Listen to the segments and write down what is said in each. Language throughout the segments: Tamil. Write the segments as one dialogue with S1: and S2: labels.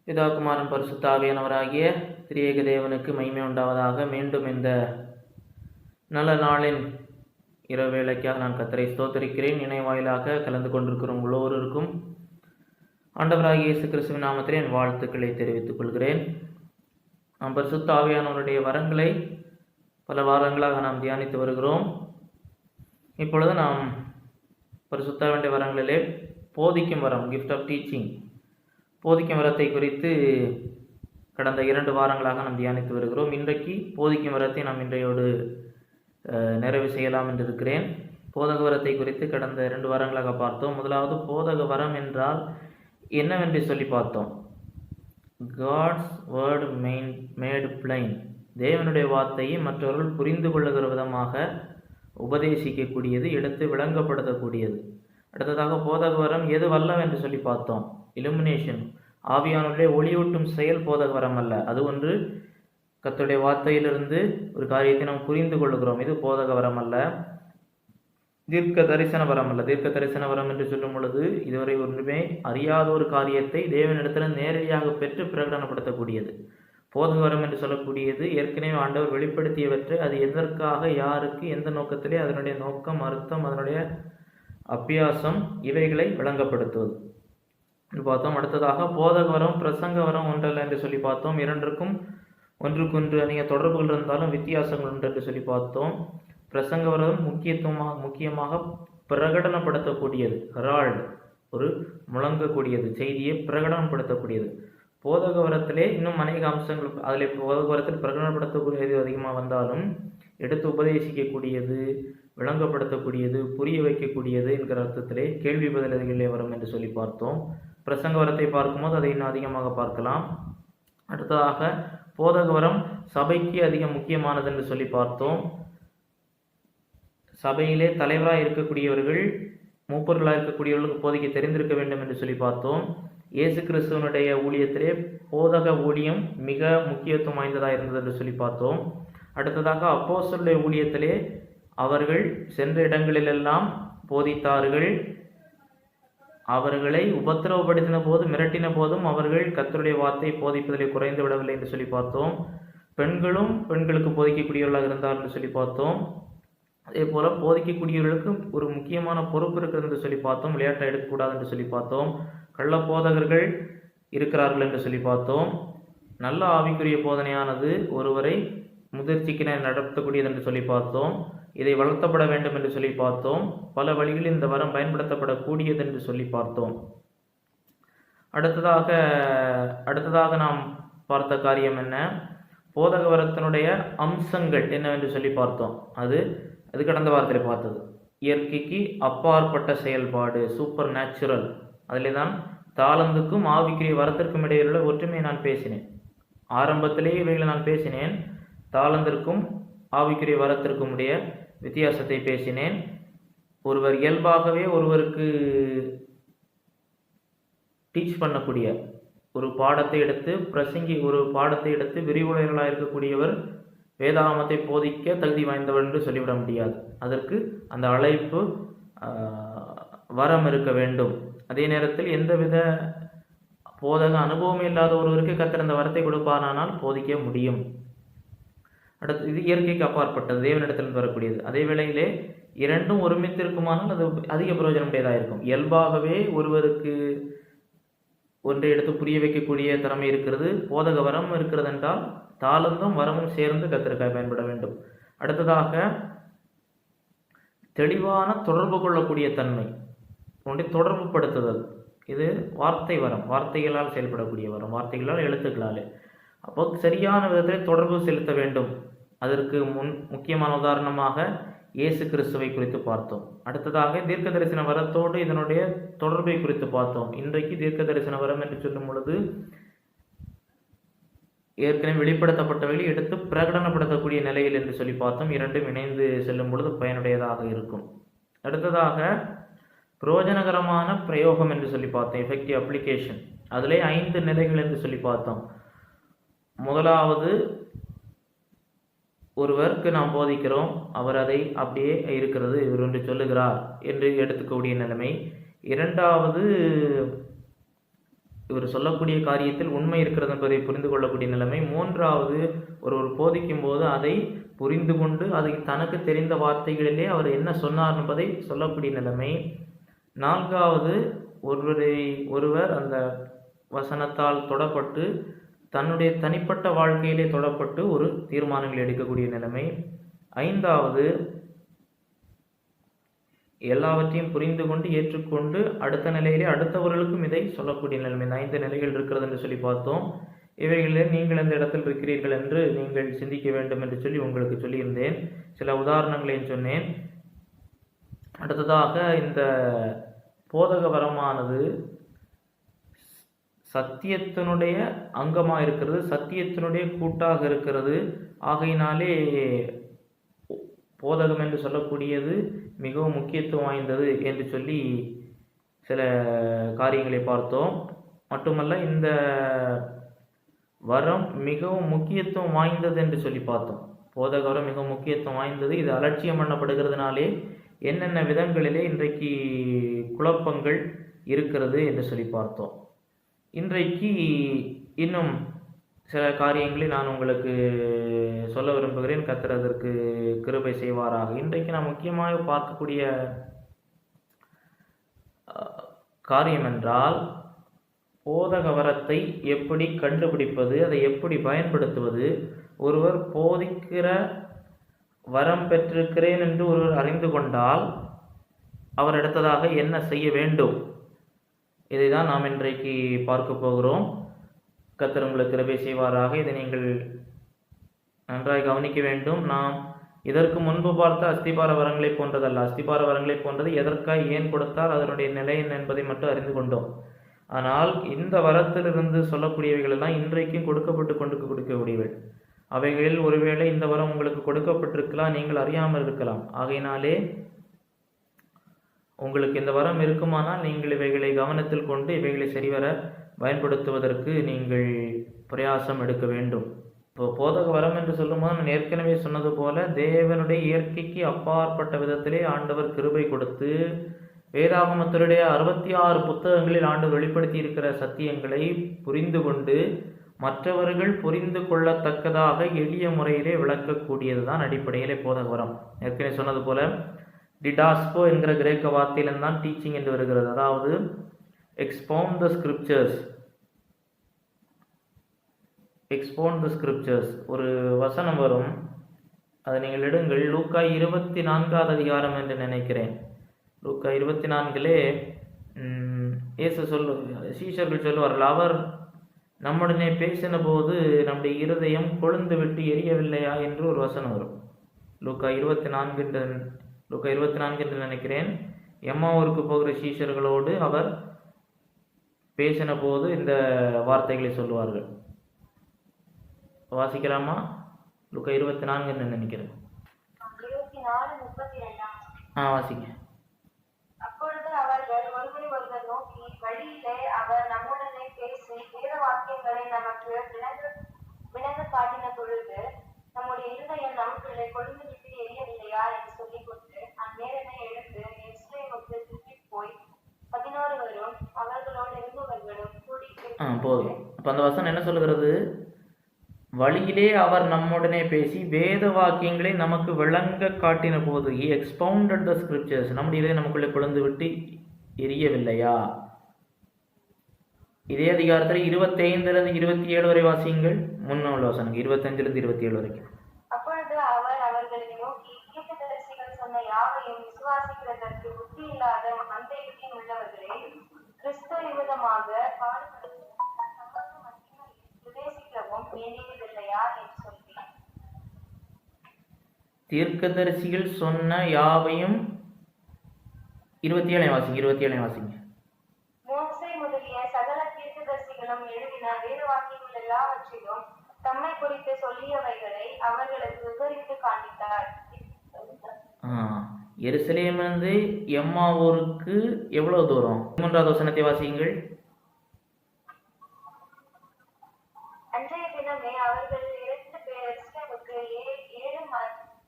S1: பிதா குமாரன் பரிசுத்த ஆவியானவராகிய திரியேக தேவனுக்கு மகிமை உண்டாவதாக. மீண்டும் இந்த நல்ல நாளின் இரவு வேளைக்காக நான் கர்த்தரை ஸ்தோத்திரிக்கிறேன். இணைவாயிலாக கலந்து கொண்டிருக்கிற ஒவ்வொருவருக்கும் ஆண்டவராகிய இயேசு கிறிஸ்துவின் நாமத்திலே என் வாழ்த்துக்களை தெரிவித்துக் கொள்கிறேன். நாம் பரிசுத்த ஆவியானவருடைய வரங்களை பல வாரங்களாக நாம் தியானித்து வருகிறோம். இப்பொழுது நாம் பரிசுத்த ஆவியானுடைய வரங்களிலே போதிக்கும் வரம், கிஃப்ட் ஆஃப் டீச்சிங், போதிக்கும் வரத்தை குறித்து கடந்த 2 வாரங்களாக நாம் தியானித்து வருகிறோம். இன்றைக்கு போதிக்கும் வரத்தை நாம் இன்றையோடு நிறைவு செய்யலாம் என்று இருக்கிறேன். போதக வரத்தை குறித்து கடந்த 2 வாரங்களாக பார்த்தோம். முதலாவது போதக வரம் என்றால் என்னவென்று சொல்லி பார்த்தோம். காட்ஸ் வேர்டு மேட் பிளைன், தேவனுடைய வார்த்தையை மற்றவர்கள் புரிந்து கொள்ளுகிற விதமாக உபதேசிக்கக்கூடியது, எடுத்து விளங்கப்படுத்தக்கூடியது. அடுத்ததாக போதக வரம் எது வல்லவென்று சொல்லி பார்த்தோம். இலுமினேஷன், ஆவியானுடைய ஒளியூட்டும் செயல் போதக வரம் அல்ல. அது ஒன்று கர்த்தருடைய வார்த்தையிலிருந்து ஒரு காரியத்தை நாம் புரிந்து கொள்ளுகிறோம், இது போதக வரம் அல்ல. தீர்க்க தரிசன வரம் அல்ல. தீர்க்க தரிசன வரம் என்று சொல்லும் பொழுது இதுவரை ஒன்றுமே அறியாத ஒரு காரியத்தை தேவனிடத்தில் நேரடியாக பெற்று பிரகடனப்படுத்தக்கூடியது. போதக வரம் என்று சொல்லக்கூடியது ஏற்கனவே ஆண்டவர் வெளிப்படுத்தியவற்றை அது எதற்காக, யாருக்கு, எந்த நோக்கத்திலே, அதனுடைய நோக்கம், அர்த்தம், அதனுடைய அபியாசம், இவைகளை விளங்கப்படுத்துவது பார்த்தோம். அடுத்ததாக போதக வரம் பிரசங்க வரம் ஒன்றல்ல என்று சொல்லி பார்த்தோம். இரண்டிற்கும் ஒன்றுக்கொன்று அநேக தொடர்புகள் இருந்தாலும் வித்தியாசங்கள் உண்டு என்று சொல்லி பார்த்தோம். பிரசங்க வரம் முக்கியமாக பிரகடனப்படுத்தக்கூடியது, ஹெரால்டு, ஒரு முழங்கக்கூடியது, செய்தியை பிரகடனப்படுத்தக்கூடியது. போதக வரத்திலே இன்னும் அநேக அம்சங்கள், அதில் போதக வரத்தில் பிரகடனப்படுத்தக்கூடியது அதிகமாக வந்தாலும் எடுத்து உபதேசிக்கக்கூடியது, விளங்கப்படுத்தக்கூடியது, புரிய வைக்கக்கூடியது என்கிற அர்த்தத்திலே கேள்வி பதில்களே வரும் என்று சொல்லி பார்த்தோம். பிரசங்க வரத்தை பார்க்கும்போது அதை இன்னும் அதிகமாக பார்க்கலாம். அடுத்ததாக போதக வரம் சபைக்கு அதிக முக்கியமானது என்று சொல்லி பார்த்தோம். சபையிலே தலைவராக இருக்கக்கூடியவர்கள், மூப்பர்களாக இருக்கக்கூடியவர்களுக்கு போதிக்க தெரிந்திருக்க வேண்டும் என்று சொல்லி பார்த்தோம். இயேசு கிறிஸ்துவனுடைய ஊழியத்திலே போதக ஊழியம் மிக முக்கியத்துவம் வாய்ந்ததாக இருந்தது என்று சொல்லி பார்த்தோம். அடுத்ததாக அப்போஸ்தலருடைய ஊழியத்திலே அவர்கள் சென்ற இடங்களிலெல்லாம் போதித்தார்கள். அவர்களை உபத்திரவப்படுத்தின போது, மிரட்டின போதும் அவர்கள் கர்த்தருடைய வார்த்தை போதிப்பதிலே குறைந்து விடவில்லை என்று சொல்லி பார்த்தோம். பெண்களும் பெண்களுக்கு போதிக்கக்கூடியவர்களாக இருந்தார் என்று சொல்லி பார்த்தோம். அதே போல போதிக்கக்கூடியவர்களுக்கு ஒரு முக்கியமான பொறுப்பு இருக்கிறது என்று சொல்லி பார்த்தோம். விளையாட்டை எடுக்கக்கூடாது என்று சொல்லி பார்த்தோம். கள்ள போதகர்கள் இருக்கிறார்கள் என்று சொல்லி பார்த்தோம். நல்ல ஆவிக்குரிய போதனையானது ஒருவரை முதிர்ச்சிக்கு நடத்தக்கூடியது என்று சொல்லி பார்த்தோம். இதை வளர்த்தப்பட வேண்டும் என்று சொல்லி பார்த்தோம். பல வழிகளில் இந்த வரம் பயன்படுத்தப்படக்கூடியது என்று சொல்லி பார்த்தோம். அடுத்ததாக நாம் பார்த்த காரியம் என்ன, போதக வரத்தினுடைய அம்சங்கள் என்னவென்று சொல்லி பார்த்தோம். அது கடந்த வாரத்தில் பார்த்தது. இயற்கைக்கு அப்பாற்பட்ட செயல்பாடு, சூப்பர் நேச்சுரல். அதில் தான் தாளந்துக்கும் ஆவிக்குரிய வரத்திற்கும் இடையிலுள்ள ஒற்றுமையை நான் பேசினேன். ஆரம்பத்திலேயே இவைகளை நான் பேசினேன். தாளந்திற்கும் ஆவிக்குரிய வரத்திற்கும் உடைய வித்தியாசத்தை பேசினேன். ஒருவர் இயல்பாகவே ஒருவருக்கு டீச் பண்ணக்கூடிய ஒரு பாடத்தை எடுத்து விரிவுரைகளாக இருக்கக்கூடியவர் வேதாகமத்தை போதிக்க தகுதி வாய்ந்தவர் என்று சொல்லிவிட முடியாது. அதற்கு அந்த அழைப்பு வரம் இருக்க வேண்டும். அதே நேரத்தில் எந்தவித போதக அனுபவம் இல்லாத ஒருவருக்கு கர்த்தர் அந்த வரத்தை கொடுப்பாரானால் போதிக்க முடியும். அடுத்து இது இயற்கைக்கு அப்பாற்பட்டது, தேவனிடத்திலிருந்து வரக்கூடியது. அதே வேளையிலே இரண்டும் ஒருமித்திருக்குமானால் அது அதிக பிரயோஜனமுடையதாக இருக்கும். இயல்பாகவே ஒருவருக்கு ஒன்றை எடுத்து புரிய வைக்கக்கூடிய திறமை இருக்கிறது, போதக வரம் இருக்கிறது என்றால் தாளந்தும் வரமும் சேர்ந்து கர்த்தருக்காக பயன்பட வேண்டும். அடுத்ததாக தெளிவான தொடர்பு கொள்ளக்கூடிய தன்மை, ஒன்றை தொடர்பு படுத்துதல். இது வார்த்தை வரம், வார்த்தைகளால் செயல்படக்கூடிய வரம், வார்த்தைகளால், எழுத்துக்களாலே. அப்போ சரியான விதத்தில் தொடர்பு செலுத்த வேண்டும். அதற்கு முக்கியமான உதாரணமாக இயேசு கிறிஸ்துவை குறித்து பார்த்தோம். அடுத்ததாக தீர்க்க தரிசன வரத்தோடு இதனுடைய தொடர்பை குறித்து பார்த்தோம். இன்றைக்கு தீர்க்க தரிசன வரம் என்று சொல்லும் பொழுது ஏற்கனவே வெளிப்படுத்தப்பட்டவைகளை எடுத்து பிரகடனப்படுத்தக்கூடிய நிலையில் என்று சொல்லி பார்த்தோம். இரண்டும் இணைந்து செல்லும் பொழுது பயனுடையதாக இருக்கும். அடுத்ததாக பிரயோஜனகரமான பிரயோகம் என்று சொல்லி பார்த்தோம், எஃபெக்டிவ் அப்ளிகேஷன். அதிலே 5 நிலைகள் என்று சொல்லி பார்த்தோம். முதலாவது, ஒருவருக்கு நாம் போதிக்கிறோம், அவர் அதை அப்படியே இருக்கிறது, இவர் ஒன்று சொல்லுகிறார் என்று எடுத்துக்கூடிய நிலைமை. இரண்டாவது, இவர் சொல்லக்கூடிய காரியத்தில் உண்மை இருக்கிறது என்பதை புரிந்து கொள்ளக்கூடிய நிலைமை. மூன்றாவது, ஒருவர் போதிக்கும் போது அதை புரிந்து கொண்டு அதை தனக்கு தெரிந்த வார்த்தைகளிலே அவர் என்ன சொன்னார் என்பதை சொல்லக்கூடிய நிலைமை. நான்காவது, ஒருவர் அந்த வசனத்தால் தொடப்பட்டு தன்னுடைய தனிப்பட்ட வாழ்க்கையிலே தொடப்பட்டு ஒரு தீர்மானங்கள் எடுக்கக்கூடிய நிலைமை. ஐந்தாவது, எல்லாவற்றையும் புரிந்து கொண்டு ஏற்றுக்கொண்டு அடுத்த நிலையிலே அடுத்தவர்களுக்கும் இதை சொல்லக்கூடிய நிலைமை. இந்த 5 நிலைகள் இருக்கிறது என்று சொல்லி பார்த்தோம். இவைகளில் நீங்கள் எந்த இடத்தில் இருக்கிறீர்கள் என்று நீங்கள் சிந்திக்க வேண்டும் என்று சொல்லி உங்களுக்கு சொல்லியிருந்தேன். சில உதாரணங்களையும் சொன்னேன். அடுத்ததாக, இந்த போதக வரமானது சத்தியத்தினுடைய அங்கமாக இருக்கிறது, சத்தியத்தினுடைய கூட்டாக இருக்கிறது. ஆகையினாலே போதகம் என்று சொல்லக்கூடியது மிகவும் முக்கியத்துவம் வாய்ந்தது என்று சொல்லி சில காரியங்களை பார்த்தோம். மட்டுமல்ல, இந்த வரம் மிகவும் முக்கியத்துவம் வாய்ந்தது என்று சொல்லி பார்த்தோம். போதக வரம் மிகவும் முக்கியத்துவம் வாய்ந்தது. இது அலட்சியம் பண்ணப்படுகிறதுனாலே என்னென்ன விதங்களிலே இன்றைக்கு குழப்பங்கள் இருக்கிறது என்று சொல்லி பார்த்தோம். இன்றைக்கு இன்னும் சில காரியங்களை நான் உங்களுக்கு சொல்ல விரும்புகிறேன். கர்த்தர் அதற்கு கிருபை செய்வாராக. இன்றைக்கு நான் முக்கியமாக பார்க்கக்கூடிய காரியம் என்றால், போதக வரத்தை எப்படி கண்டுபிடிப்பது, அதை எப்படி பயன்படுத்துவது. ஒருவர் போதிக்கிற வரம் பெற்றிருக்கிறேன் என்று ஒருவர் அறிந்து கொண்டால் அவர் அடுத்ததாக என்ன செய்ய வேண்டும், இதை தான் நாம் இன்றைக்கு பார்க்க போகிறோம். கர்த்தர் உங்களுக்கு கிருபை செய்வாராக. இதை நீங்கள் நன்றாய் கவனிக்க வேண்டும். நாம் இதற்கு முன்பு பார்த்த அஸ்திபார வரங்களை போன்றதல்ல. அஸ்திபார வரங்களை போன்றது எதற்காக ஏன் கொடுத்தால் அதனுடைய நிலை என்ன என்பதை மட்டும் அறிந்து கொண்டோம். ஆனால் இந்த வரத்திலிருந்து சொல்லக்கூடியவைகள் எல்லாம் இன்றைக்கும் கொடுக்கக்கூடியவை. அவைகளில் ஒருவேளை இந்த வரம் உங்களுக்கு கொடுக்கப்பட்டிருக்கலாம், நீங்கள் அறியாமல் இருக்கலாம். ஆகையினாலே உங்களுக்கு இந்த வரம் இருக்குமானால் நீங்கள் இவைகளை கவனத்தில் கொண்டு இவைகளை சரிவர பயன்படுத்துவதற்கு நீங்கள் பிரயாசம் எடுக்க வேண்டும். இப்போ போதக வரம் என்று சொல்லும்போது நான் ஏற்கனவே சொன்னது போல தேவனுடைய இயற்கைக்கு அப்பாற்பட்ட விதத்திலே ஆண்டவர் கிருபை கொடுத்து வேதாகமத்தினுடைய 66 புத்தகங்களில் ஆண்டவர் வெளிப்படுத்தி இருக்கிற சத்தியங்களை புரிந்து கொண்டு மற்றவர்கள் புரிந்து கொள்ளத்தக்கதாக எளிய முறையிலே விளக்கக்கூடியது தான் அடிப்படையிலே போதக வரம். ஏற்கனவே சொன்னது போல டிடாஸ்கோ என்கிற கிரேக்க வார்த்தையில்தான் டீச்சிங் என்று வருகிறது. அதாவது எக்ஸ்பவுண்ட் த ஸ்கிரிப்சர்ஸ். ஒரு வசனம் வரும், அதை நீங்கள் எடுங்கள். லூக்கா 24வது அதிகாரம் என்று நினைக்கிறேன். லூக்கா 24 இயேசு சீஷர்கள் சொல்லுவார்கள், அவர் நம்முடனே பேசின போது நம்முடைய இருதயம் கொழுந்து விட்டு எரியவில்லையா என்று ஒரு வசனம் வரும். லூக்கா 24 என்று நினைக்கிறேன். எம்மாவூருக்கு போகிற சீஷர்களோடு அவர் பேசின போது இந்த வார்த்தைகளை சொல்லுவார்கள். வாசிக்கலாமா? லூக்கா 24 என்று நினைக்கிறேன். வாசிங்க.
S2: அப்பொழுது அவர்கள் ஒருவரை ஒருவர் நோக்கி, வழியிலே அவர் நம்முடனே பேசி வேத வாக்கியங்களை நமக்கு விளங்க காட்டின பொழுது நம்முடைய இருதயம் நமக்குள்ளே கொழுந்து விட்டு எரியவில்லையா என்று சொல்லிக் கொண்டு அந்நேரமே எழுந்து எருசலேமுக்கு திரும்பி போய் 11 அவர்களோடு இருந்தவர்களும் கூடி
S1: போதும். அப்ப அந்த வசனம் என்ன சொல்கிறது? வழியிலே அவர் நம்முடனே பேசி வேத வாக்கியங்களை நமக்கு விளங்க காட்டின போது, he expounded the scriptures, நம்முடைய இதே நமக்குள்ளே கொழுந்து விட்டு எரியவில்லையா? இதே அதிகாரத்தில் 25 27 வரை வாசியுங்கள். முன்னுள்ள வசனம் 25 27 வரைக்கும்.
S2: அப்பொழுது அவர் அவர்களை நோக்கி, தீர்க்கதரிசிகள் சொன்ன யாவையும் விசுவாசிக்கிறதற்கு புத்தி இல்லாத மந்தை புத்தியின் உள்ளவர்களே, கிறிஸ்து விரோதமாக பிரவேசிக்கவும் வேண்டியதில்லையா என்று சொல்லி,
S1: தீர்க்கதரிசிகள் சொன்ன யாவையும் 27 வாசிங்க.
S2: மோசே முதலிய சகல தீர்க்கதரிசிகளும் எழுதின வேத வாக்கியங்கள் எல்லாவற்றிலும் தம்மை குறித்து சொல்லியவைகளை அவர்களுக்கு விவரித்து காண்பித்தார்.
S1: எருசலேமிலிருந்து எம்மாவூருக்கு எவ்வளவு தூரம்? 3வது வசனத்தை வாசியுங்கள்.
S2: அன்றைய தினமே அவர்கள் 2 பேர் எருசலேமுக்கு 7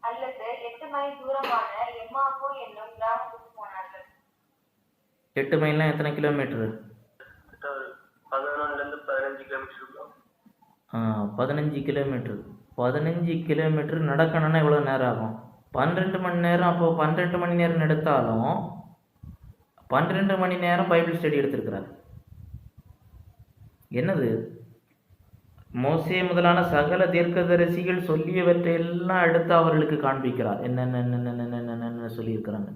S2: அல்லது 8 மைல் தூரமான எம்மாவூ என்னும் கிராமத்துக்கு போனார்கள்.
S1: 8 மைல்னா எத்தனை கிலோமீட்டர்?
S2: 15
S1: 15 கிலோமீட்டர் 15 கிலோமீட்டர் நடக்கணும்னா எவ்வளோ நேரம் ஆகும்? 12 மணி நேரம். அப்போ 12 மணி நேரம் எடுத்தாலும் 12 மணி நேரம் பைபிள் ஸ்டடி எடுத்திருக்கிறார். என்னது? மோசே முதலான சகல தீர்க்கதரிசிகள் சொல்லியவற்றை எல்லாம் எடுத்து அவர்களுக்கு காண்பிக்கிறார். என்னென்ன சொல்லியிருக்கிறாங்க,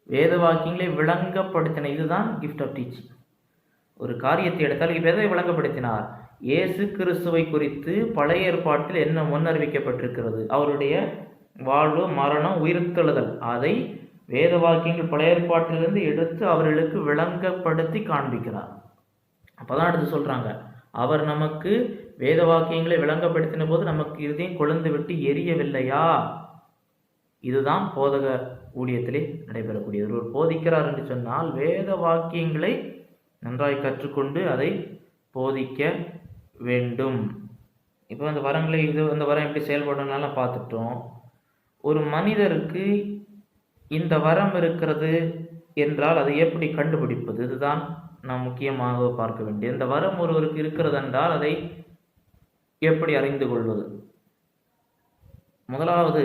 S1: வேத வாக்கியங்களை விளங்கப்படுத்தின. இதுதான் கிஃப்ட் ஆஃப் டீச்சிங். ஒரு காரியத்தை எடுத்தால் எதை விளங்கப்படுத்தினார்? இயேசு கிறிஸ்துவை குறித்து பழைய ஏற்பாட்டில் என்ன முன்னறிவிக்கப்பட்டிருக்கிறது, அவருடைய வாழ்வு, மரணம், உயிர்த்தெழுதல், அதை வேத வாக்கியங்கள் பழைய ஏற்பாட்டிலிருந்து எடுத்து அவர்களுக்கு விளங்கப்படுத்தி காண்பிக்கிறார். அப்போதான் அடுத்து சொல்றாங்க, அவர் நமக்கு வேத வாக்கியங்களை விளங்கப்படுத்தின போது நமக்கு இருதயம் கொழுந்து விட்டு எரியவில்லையா? இதுதான் போதக ஊழியத்திலே நடைபெறக்கூடியது. ஒரு போதிக்கிறார் என்று சொன்னால் வேத வாக்கியங்களை நன்றாய் கற்றுக்கொண்டு அதை போதிக்க வேண்டும். இப்போ அந்த வரங்களை அந்த வரம் எப்படி செயல்படணும்னாலும் பார்த்துட்டோம். ஒரு மனிதருக்கு இந்த வரம் இருக்கிறது என்றால் அதை எப்படி கண்டுபிடிப்பது? இதுதான் நாம் முக்கியமாக பார்க்க வேண்டியது. இந்த வரம் ஒருவருக்கு இருக்கிறது என்றால் அதை எப்படி அறிந்து கொள்வது? முதலாவது,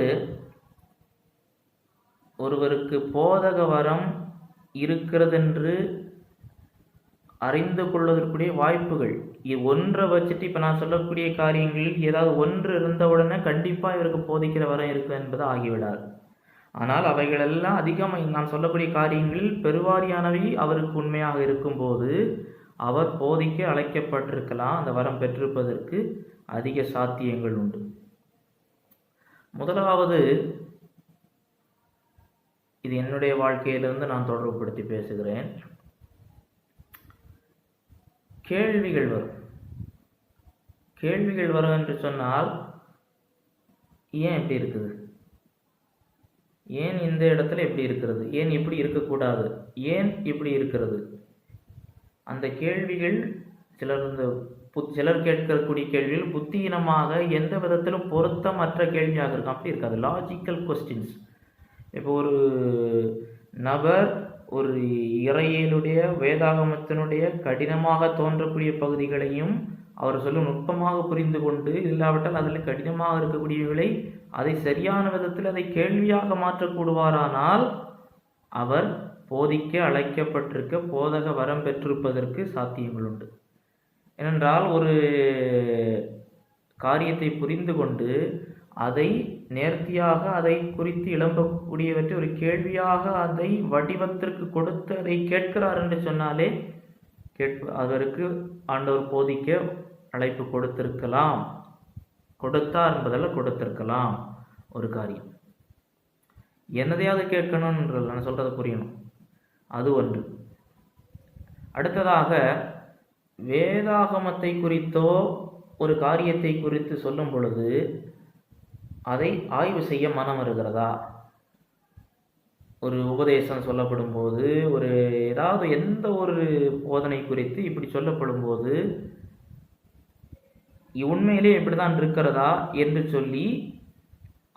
S1: ஒருவருக்கு போதக வரம் இருக்கிறது என்று அறிந்து கொள்வதற்குரிய வாய்ப்புகள் ஒன்றை வச்சுட்டு, இப்போ நான் சொல்லக்கூடிய காரியங்களில் ஏதாவது ஒன்று இருந்தவுடனே கண்டிப்பாக இவருக்கு போதிக்கிற வரம் இருக்கு என்பது ஆகிவிடாது. ஆனால் அவைகளெல்லாம் அதிகமாக நான் சொல்லக்கூடிய காரியங்களில் பெருவாரியானவை அவருக்கு உண்மையாக இருக்கும்போது அவர் போதிக்க அழைக்கப்பட்டிருக்கலாம். அந்த வரம் பெற்றிருப்பதற்கு அதிக சாத்தியங்கள் உண்டு. முதலாவது, இது என்னுடைய வாழ்க்கையிலிருந்து நான் தொடர்புபடுத்தி பேசுகிறேன். கேள்விகள் வரும். கேள்விகள் வரும் என்று சொன்னால், ஏன் இப்படி இருக்குது, ஏன் இந்த இடத்துல எப்படி இருக்கிறது, ஏன் இப்படி இருக்கக்கூடாது, ஏன் இப்படி இருக்கிறது, அந்த கேள்விகள் சிலர் கேட்கக்கூடிய கேள்விகள் புத்தியினமாக எந்த விதத்திலும் பொருத்தமற்ற கேள்வியாக இருக்கும். அப்படி இருக்காது, லாஜிக்கல் கொஸ்டின்ஸ். இப்போ ஒரு நபர் ஒரு இறையினுடைய வேதாகமத்தினுடைய கடினமாக தோன்றக்கூடிய பகுதிகளையும் அவர் சொல்லும் நுட்பமாக புரிந்து கொண்டு, இல்லாவிட்டால் அதில் கடினமாக இருக்கக்கூடியவர்களை அதை சரியான விதத்தில் அதை கேள்வியாக மாற்றக்கூடுவாரானால் அவர் போதிக்க அழைக்கப்பட்டிருக்க போதக வரம் பெற்றிருப்பதற்கு சாத்தியங்கள் உண்டு. ஏனென்றால் ஒரு காரியத்தை புரிந்து கொண்டு அதை நேர்த்தியாக அதை குறித்து இளம்பக்கூடியவற்றை ஒரு கேள்வியாக அதை வடிவத்திற்கு கொடுத்து அதை கேட்கிறார் என்று சொன்னாலே அதற்கு ஆண்டவர் போதிக்க அழைப்பு கொடுத்திருக்கலாம். கொடுத்தார் என்பதல்ல, கொடுத்திருக்கலாம். ஒரு காரியம் என்னதையாவது கேட்கணும்ன்றது நான் சொல்றதை புரியணும். அது ஒன்று. அடுத்ததாக, வேதாகமத்தை குறித்தோ ஒரு காரியத்தை குறித்து சொல்லும் பொழுது அதை ஆய்வு செய்ய மனம் வருகிறதா? ஒரு உபதேசம் சொல்லப்படும் போது, ஒரு ஏதாவது எந்த ஒரு போதனை குறித்து இப்படி சொல்லப்படும் போது உண்மையிலே இப்படிதான் இருக்கிறதா என்று சொல்லி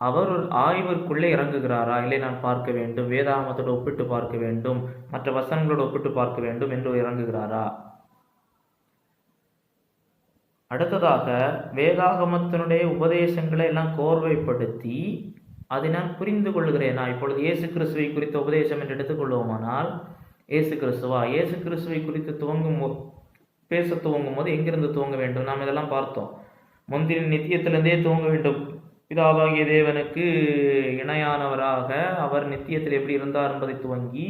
S1: அவர் ஒரு ஆய்விற்குள்ளே இறங்குகிறாரா? இல்லை, நான் பார்க்க வேண்டும், வேதாகமத்தோடு ஒப்பிட்டு பார்க்க வேண்டும், மற்ற வசனங்களோடு ஒப்பிட்டு பார்க்க வேண்டும் என்று இறங்குகிறாரா? அடுத்ததாக, வேதாகமத்தினுடைய உபதேசங்களை எல்லாம் கோர்வைப்படுத்தி அதை நான் புரிந்து கொள்கிறேனா? இப்பொழுது இயேசு கிறிஸ்துவை குறித்த உபதேசம் என்று எடுத்துக்கொள்வோமானால், இயேசு கிறிஸ்துவை குறித்து பேச துவங்கும் போது எங்கிருந்து துவங்க வேண்டும்? நாம் இதெல்லாம் பார்த்தோம். முந்தின நித்தியத்திலிருந்தே துவங்க வேண்டும். பிதாவாகிய தேவனுக்கு இணையானவராக அவர் நித்தியத்தில் எப்படி இருந்தார் என்பதை துவங்கி,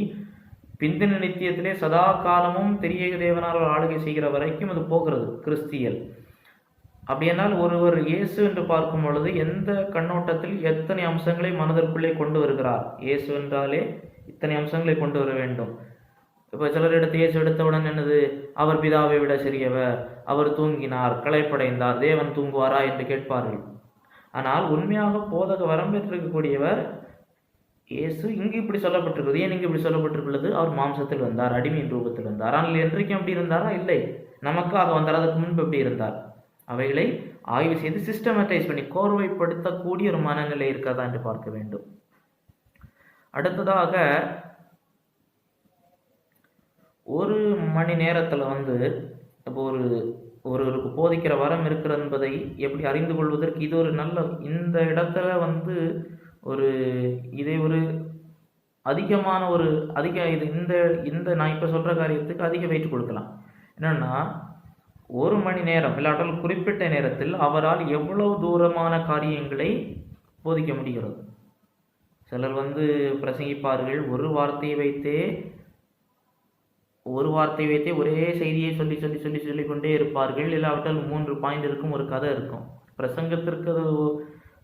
S1: பிந்தின நித்தியத்திலே சதா காலமும் தெரிய தேவனால் ஆளுகை செய்கிற வரைக்கும் அது போகிறது கிறிஸ்தியல். அப்படியானால் ஒருவர் இயேசு என்று பார்க்கும் பொழுது எந்த கண்ணோட்டத்தில் எத்தனை அம்சங்களை மனதிற்குள்ளே கொண்டு வருகிறார்? இயேசு என்றாலே இத்தனை அம்சங்களை கொண்டு வர வேண்டும். இப்போ சிலர் இயேசு எடுத்தவுடன் என்னது, அவர் பிதாவை விட சிறியவர், அவர் தூங்கினார், களைப்படைந்தார், தேவன் தூங்குவாரா என்று கேட்பார்கள். ஆனால் உண்மையாக போதக வரம் பெற்றிருக்கக்கூடியவர் இயேசு இங்கு இப்படி சொல்லப்பட்டிருக்கிறது. ஏன் இங்கு இப்படி சொல்லப்பட்டிருக்கிறது? அவர் மாம்சத்தில் வந்தார், அடிமையின் ரூபத்தில் வந்தார். ஆனால் என்றைக்கும் அப்படி இருந்தாரா? இல்லை. நமக்காக வந்தார். அதுக்கு முன்பு எப்படி இருந்தார்? அவைகளை ஆய்வு செய்து சிஸ்டமேட்டைஸ் பண்ணி கோர்வைப்படுத்தக்கூடிய ஒரு மனநிலை இருக்கிறதா என்று பார்க்க வேண்டும். அடுத்ததாக, ஒரு மணி நேரத்தில் இப்போ ஒரு ஒருவருக்கு போதிக்கிற வரம் இருக்கிறது என்பதை எப்படி அறிந்து கொள்வதற்கு இது ஒரு நல்ல இந்த இடத்துல வந்து ஒரு இதை ஒரு அதிகமான ஒரு இது இந்த இந்த நான் இப்போ சொல்கிற காரியத்துக்கு அதிக வெயிட் கொடுக்கலாம். என்னென்னா 1 மணி நேரம் இல்லாட்டால் குறிப்பிட்ட நேரத்தில் அவரால் எவ்வளவு தூரமான காரியங்களை போதிக்க முடிகிறது. சிலர் வந்து பிரசங்கிப்பார்கள் ஒரு வார்த்தையை வைத்தே ஒரே செய்தியை சொல்லி கொண்டே இருப்பார்கள். இல்லாவிட்டால் 3 பாயிண்ட் இருக்கும், ஒரு கதை இருக்கும். பிரசங்கத்திற்கு அது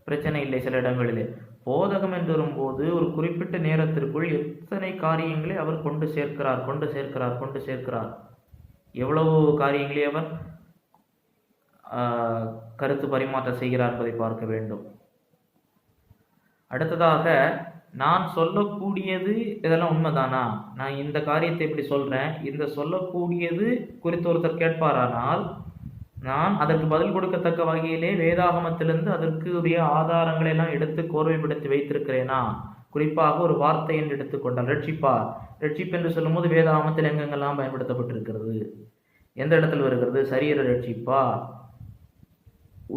S1: பிரச்சனை இல்லை. சில இடங்களிலே போதகம் என்று வரும்போது ஒரு குறிப்பிட்ட நேரத்திற்குள் எத்தனை காரியங்களை அவர் கொண்டு சேர்க்கிறார். எவ்வளவு காரியங்களை அவர் கருத்து பரிமாற்றம் செய்கிறார் என்பதை பார்க்க வேண்டும். அடுத்ததாக, நான் சொல்லக்கூடியது இதெல்லாம் உண்மைதானா, நான் இந்த காரியத்தை இப்படி சொல்கிறேன், இந்த சொல்லக்கூடியது குறித்து ஒருத்தர் கேட்பாரானால் நான் அதற்கு பதில் கொடுக்கத்தக்க வகையிலே வேதாகமத்திலிருந்து அதற்கு உரிய ஆதாரங்களை எல்லாம் எடுத்து கோர்வைப்படுத்தி வைத்திருக்கிறேனா? குறிப்பாக ஒரு வார்த்தை என்று எடுத்துக்கொண்டால் ரட்சிப்பு என்று சொல்லும்போது வேதாகமத்தில் எங்கெங்கெல்லாம் பயன்படுத்தப்பட்டிருக்கிறது, எந்த இடத்தில் வருகிறது? சரீர ரட்சிப்பா,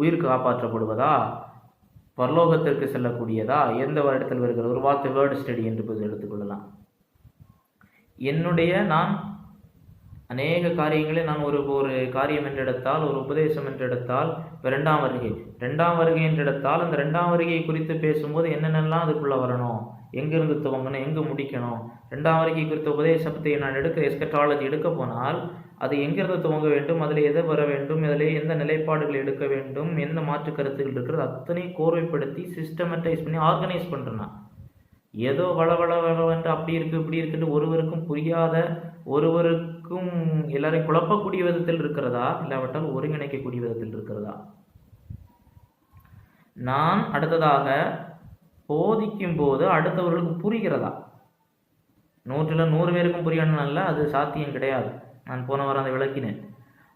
S1: உயிர் காப்பாற்றப்படுவதா, பரலோகத்திற்கு செல்லக்கூடியதா, எந்த இடத்தில் வருகிறது? ஒரு வார்த்தை வேர்டு ஸ்டடி என்று எடுத்துக்கொள்ளலாம். நான் அநேக காரியங்களை நான் ஒரு காரியம் என்று எடுத்தால், ஒரு உபதேசம் என்று எடுத்தால், இப்போ ரெண்டாம் வருகை என்று எடுத்தால், அந்த 2ஆம் வருகையை குறித்து பேசும்போது என்னென்னலாம் அதுக்குள்ளே வரணும், எங்கிருந்து துவங்கணும், எங்கே முடிக்கணும், 2ஆம் வருகை குறித்த உபதேசத்தை நான் எஸ்கட்டாலஜி எடுக்க போனால் அது எங்கிருந்து துவங்க வேண்டும், அதில் எதை வர வேண்டும், அதில் எந்த நிலைப்பாடுகள் எடுக்க வேண்டும், எந்த மாற்று கருத்துக்கள் இருக்கிறது, அத்தனை கோர்வைப்படுத்தி சிஸ்டமேட்டைஸ் பண்ணி ஆர்கனைஸ் பண்ணுறேன்னா. ஏதோ வளவென்று அப்படி இருக்குது இப்படி இருக்குன்னு ஒருவருக்கும் புரியாத, ஒருவருக்கும் எல்லாரையும் குழப்பக்கூடிய விதத்தில் இருக்கிறதா, இல்லாவிட்டால் ஒருங்கிணைக்கக்கூடிய விதத்தில் இருக்கிறதா? நான் அடுத்ததாக போதிக்கும் போது அடுத்தவர்களுக்கு புரிகிறதா? 100ல் 100 பேருக்கும் புரியணும்ல, அது சாத்தியம் கிடையாது. நான் போன வாரம் அதை விளக்கினேன்.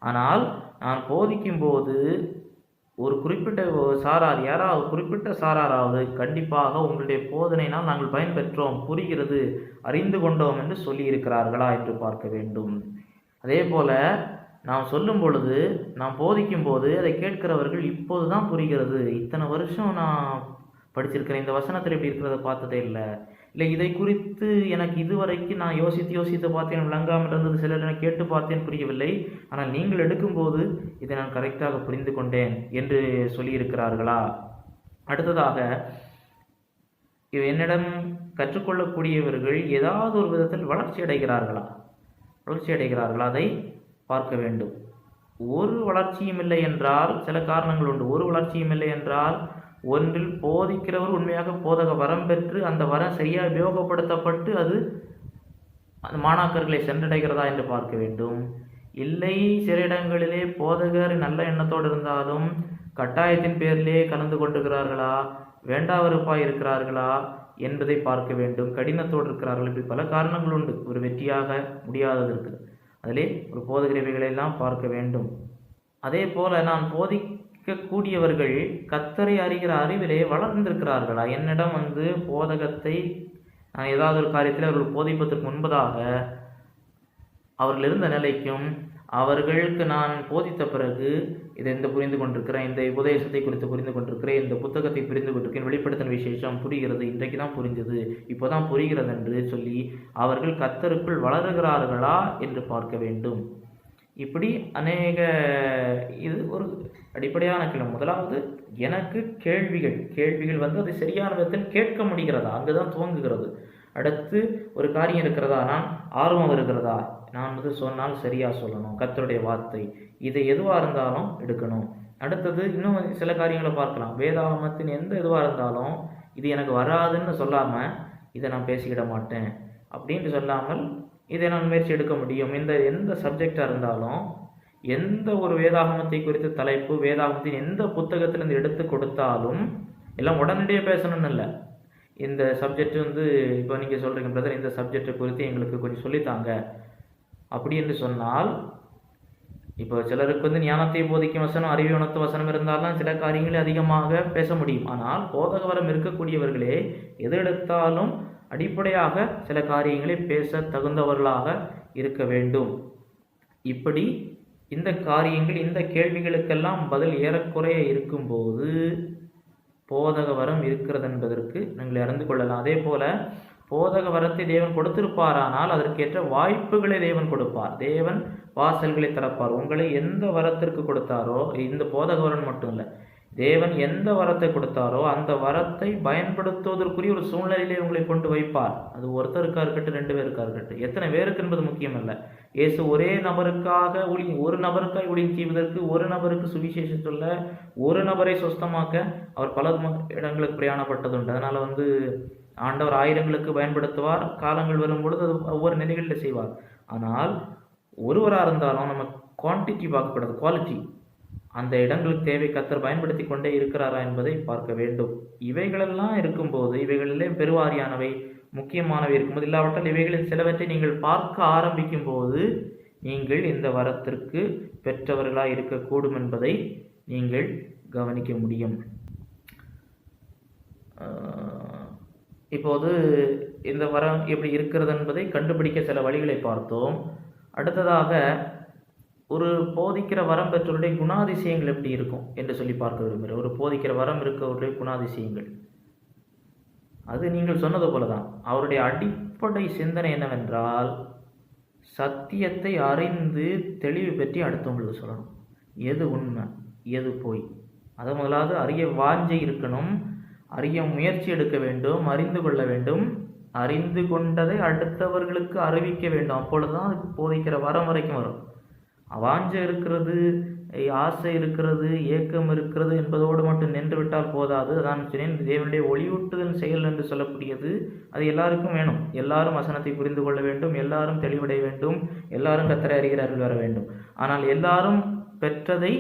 S1: ஆனால் நான் போதிக்கும் போது ஒரு குறிப்பிட்ட சாராராவது கண்டிப்பாக உங்களுடைய போதனையினால் நாங்கள் பயன்பெற்றோம், புரிகிறது, அறிந்து கொண்டோம் என்று சொல்லியிருக்கிறார்களா என்று பார்க்க வேண்டும். அதே போல நாம் சொல்லும் பொழுது, நாம் போதிக்கும் போது அதை கேட்கிறவர்கள் இப்போது தான் புரிகிறது, இத்தனை வருஷம் நான் படிச்சிருக்கிறேன், இந்த வசனத்தில் இப்படி இருக்கிறத பார்த்ததே இல்லை, இதை குறித்து எனக்கு இதுவரைக்கும் நான் யோசித்து பார்த்தேன், விளங்காமல் இருந்தது, சிலர் என கேட்டு பார்த்தேன், புரியவில்லை, ஆனால் நீங்கள் எடுக்கும்போது இதை நான் கரெக்டாக புரிந்து கொண்டேன் என்று சொல்லியிருக்கிறார்களா? அடுத்ததாக, என்னிடம் கற்றுக்கொள்ளக்கூடியவர்கள் ஏதாவது ஒரு விதத்தில் வளர்ச்சி அடைகிறார்களா, அதை பார்க்க வேண்டும். ஒரு வளர்ச்சியும் இல்லை என்றால் சில காரணங்கள் உண்டு. ஒரு வளர்ச்சியும் இல்லை என்றால் ஒன்றில் போதிக்கிறவர் உண்மையாக போதக வரம் பெற்று அந்த வரம் சரியாக உபயோகப்படுத்தப்பட்டு அது அந்த மாணாக்கர்களை சென்றடைகிறதா என்று பார்க்க வேண்டும். இல்லை, சில இடங்களிலே போதகர் நல்ல எண்ணத்தோடு இருந்தாலும் கட்டாயத்தின் பேரிலே கலந்து கொண்டிருக்கிறார்களா, வேண்டாவருப்பாய் இருக்கிறார்களா என்பதை பார்க்க வேண்டும். கடினத்தோடு இருக்கிறார்கள், இப்படி பல காரணங்கள் உண்டு ஒரு வெற்றியாக முடியாததற்கு. அதிலே ஒரு போதகிரவைகளெல்லாம் பார்க்க வேண்டும். அதே போல நான் போதிக்கக்கூடியவர்கள் கர்த்தரை அறிகிற அறிவிலே வளர்ந்திருக்கிறார்களா? என்னிடம் போதகத்தை நான் ஏதாவது ஒரு காரியத்தில் அவர்கள் போதிப்பதற்கு முன்பதாக அவர்கள் இருந்த நிலைக்கும் அவர்களுக்கு நான் போதித்த பிறகு இதை புரிந்து கொண்டிருக்கிறேன், இந்த உபதேசத்தை குறித்து புரிந்து கொண்டிருக்கிறேன், இந்த புத்தகத்தை புரிந்து கொண்டிருக்கிறேன், வெளிப்படுத்தின விசேஷம் புரிகிறது, இன்றைக்கு தான் புரிஞ்சது, இப்போதான் புரிகிறது என்று சொல்லி அவர்கள் கர்த்தருக்குள் வளருகிறார்களா என்று பார்க்க வேண்டும். இப்படி அநேக இது ஒரு அடிப்படையான கேள்வி. முதலாவது, எனக்கு கேள்விகள் அதை சரியான விதத்தில் கேட்க முடிகிறதா, அங்குதான் துவங்குகிறது. அடுத்து, ஒரு காரியம் இருக்கிறதா, நான் ஆர்வம் இருக்கிறதா, நான் சொன்னால் சரியா சொல்லணும், கர்த்தருடைய வார்த்தை, இதை எதுவாக இருந்தாலும் எடுக்கணும். அடுத்தது, இன்னும் சில காரியங்களை பார்க்கலாம். வேதாகமத்தின் எந்த எதுவாக இருந்தாலும் இது எனக்கு வராதுன்னு சொல்லாமல் இதை நான் பேசிக்கிட மாட்டேன் அப்படின்ட்டு சொல்லாமல் இதை நான் முயற்சி எடுக்க முடியும். எந்த சப்ஜெக்டாக இருந்தாலும், எந்த ஒரு வேதாகமத்தை குறித்த தலைப்பு, வேதாகமத்தின் எந்த புத்தகத்திலிருந்து எடுத்து கொடுத்தாலும் எல்லாம் உடனடியாக பேசணும்னு இல்லை. இந்த சப்ஜெக்ட் இப்போ நீங்கள் சொல்கிறீங்க பிரதர், இந்த சப்ஜெக்டை குறித்து எங்களுக்கு கொஞ்சம் சொல்லித்தாங்க அப்படி என்று சொன்னால், இப்போ சிலருக்கு ஞானத்தை போதிக்கும் வசனம், அறிவை உணர்த்த வசனம் இருந்தாலும் சில காரியங்களே அதிகமாக பேச முடியும். ஆனால் போதக வரம் இருக்கக்கூடியவர்களே எது எடுத்தாலும் அடிப்படையாக சில காரியங்களை பேச தகுந்தவர்களாக இருக்க வேண்டும். இப்படி இந்த காரியங்கள், இந்த கேள்விகளுக்கெல்லாம் பதில் ஏறக்குறைய இருக்கும்போது போதக வரம் இருக்கிறது என்பதற்கு நீங்கள் அறிந்து கொள்ளலாம். அதே போல போதக வரத்தை தேவன் கொடுத்திருப்பாரானால் அதற்கேற்ற வாய்ப்புகளை தேவன் கொடுப்பார். தேவன் வாசல்களை திறப்பார். உங்களை எந்த வரத்திற்கு கொடுத்தாரோ, இந்த போதக வரன் மட்டும் இல்லை, தேவன் எந்த வரத்தை கொடுத்தாரோ அந்த வரத்தை பயன்படுத்துவதற்குரிய ஒரு சூழ்நிலையிலே உங்களை கொண்டு வைப்பார். அது ஒருத்தருக்கா இருக்கட்டும், 2 பேருக்கா இருக்கட்டும், எத்தனை பேருக்கு என்பது முக்கியம் அல்ல. இயேசு ஒரே நபருக்காக ஒரு நபருக்காய் ஊழியம் செய்வதற்கு, ஒரு நபருக்கு சுவிசேஷம் சொல்ல, ஒரு நபரை சொஸ்தமாக்க அவர் பல இடங்களுக்கு பிரயாணப்பட்டதுண்டு. அதனால ஆண்டவர் ஆயிரங்களுக்கு பயன்படுத்துவார். காலங்கள் வரும்பொழுது அது ஒவ்வொரு நிலைகளில் செய்வார். ஆனால் ஒருவராக இருந்தாலும் நம்ம குவான்டிட்டி பார்க்கக்கூடாது, குவாலிட்டி. அந்த இடங்களுக்கு தேவை கர்த்தர் பயன்படுத்தி கொண்டே இருக்கிறாரா என்பதை பார்க்க வேண்டும். இவைகளெல்லாம் இருக்கும்போது, இவைகளிலே பெருவாரியானவை முக்கியமானவை இருக்கும்போது, இல்லாவிட்டால் இவைகளில் சிலவற்றை நீங்கள் பார்க்க ஆரம்பிக்கும் போது நீங்கள் இந்த வரத்திற்கு பெற்றவர்களாக இருக்கக்கூடும் என்பதை நீங்கள் கவனிக்க முடியும். இப்போது இந்த வரம் எப்படி இருக்கிறது என்பதை கண்டுபிடிக்க சில வழிகளை பார்த்தோம். அடுத்ததாக ஒரு போதிக்கிற வரம் பெற்றவருடைய குணாதிசயங்கள் எப்படி இருக்கும் என்று சொல்லி பார்க்க விரும்புகிறேன். ஒரு போதிக்கிற வரம் இருக்கவருடைய குணாதிசயங்கள், அது நீங்கள் சொன்னது போல தான். அவருடைய அடிப்படை சிந்தனை என்னவென்றால், சத்தியத்தை அறிந்து தெளிவு பற்றி அடுத்தவங்களுக்கு சொல்லணும். எது உண்மை, எது போய், அதை முதலாவது அறிய வாஞ்சை இருக்கணும். அறிய முயற்சி எடுக்க வேண்டும், அறிந்து கொள்ள வேண்டும். அறிந்து கொண்டதை அடுத்தவர்களுக்கு அறிவிக்க வேண்டும். அப்பொழுதுதான் அது போதிக்கிற வரம் வரைக்கும் வரும். வாஞ்சை இருக்கிறது, ஆசை இருக்கிறது, ஏக்கம் இருக்கிறது என்பதோடு மட்டும் நின்று விட்டால் போதாது. அதான் சொன்னேன், தேவனுடைய ஒளியூட்டுதல் செயல் என்று சொல்லக்கூடியது அது எல்லாருக்கும் வேணும். எல்லாரும் வசனத்தை புரிந்து கொள்ள வேண்டும், எல்லாரும் தெளிவடைய வேண்டும், எல்லாரும் கர்த்தரை அறிகிறார்கள் வர வேண்டும். ஆனால் எல்லாரும் பெற்றதை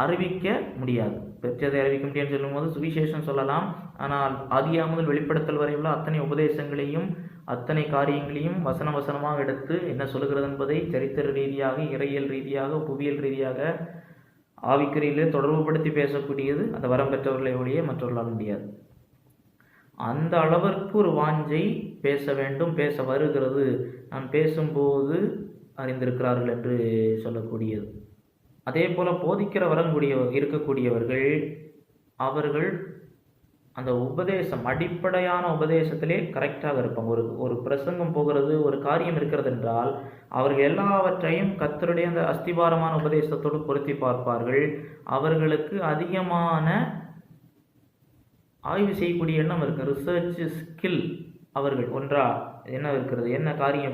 S1: அறிவிக்க முடியாது. பெற்றதை அறிவிக்க முடியாதுன்னு சொல்லும்போது சுவிசேஷம் சொல்லலாம். ஆனால் ஆதியாகமம் முதல் வெளிப்படுத்தல் வரை உள்ள அத்தனை உபதேசங்களையும் அத்தனை காரியங்களையும் வசனமாக எடுத்து என்ன சொல்லுகிறது என்பதை சரித்திர ரீதியாக, இறையியல் ரீதியாக, புவியியல் ரீதியாக, ஆவிக்குறியிலே தொடர்புபடுத்தி பேசக்கூடியது அந்த வரம் பெற்றவர்களை ஒழிய மற்றவர்களால் முடியாது. அந்த அளவிற்கு ஒரு வாஞ்சை பேச வேண்டும், பேச வருகிறது. நான் பேசும்போது அறிந்திருக்கிறார்கள் என்று சொல்லக்கூடியது. அதே போல போதிக்கிற வரம் இருக்கக்கூடியவர்கள், அவர்கள் அந்த உபதேசம், அடிப்படையான உபதேசத்திலே கரெக்டாக இருப்பாங்க. ஒரு பிரசங்கம் போகிறது, ஒரு காரியம் இருக்கிறது என்றால் அவர்கள் எல்லாவற்றையும் கர்த்தருடைய அந்த அஸ்திபாரமான உபதேசத்தோடு பொருத்தி பார்ப்பார்கள். அவர்களுக்கு அதிகமான ஆய்வு செய்யக்கூடிய எண்ணம் இருக்கு, ரிசர்ச் ஸ்கில். அவர்கள் என்ன இருக்கிறது, என்ன காரியம்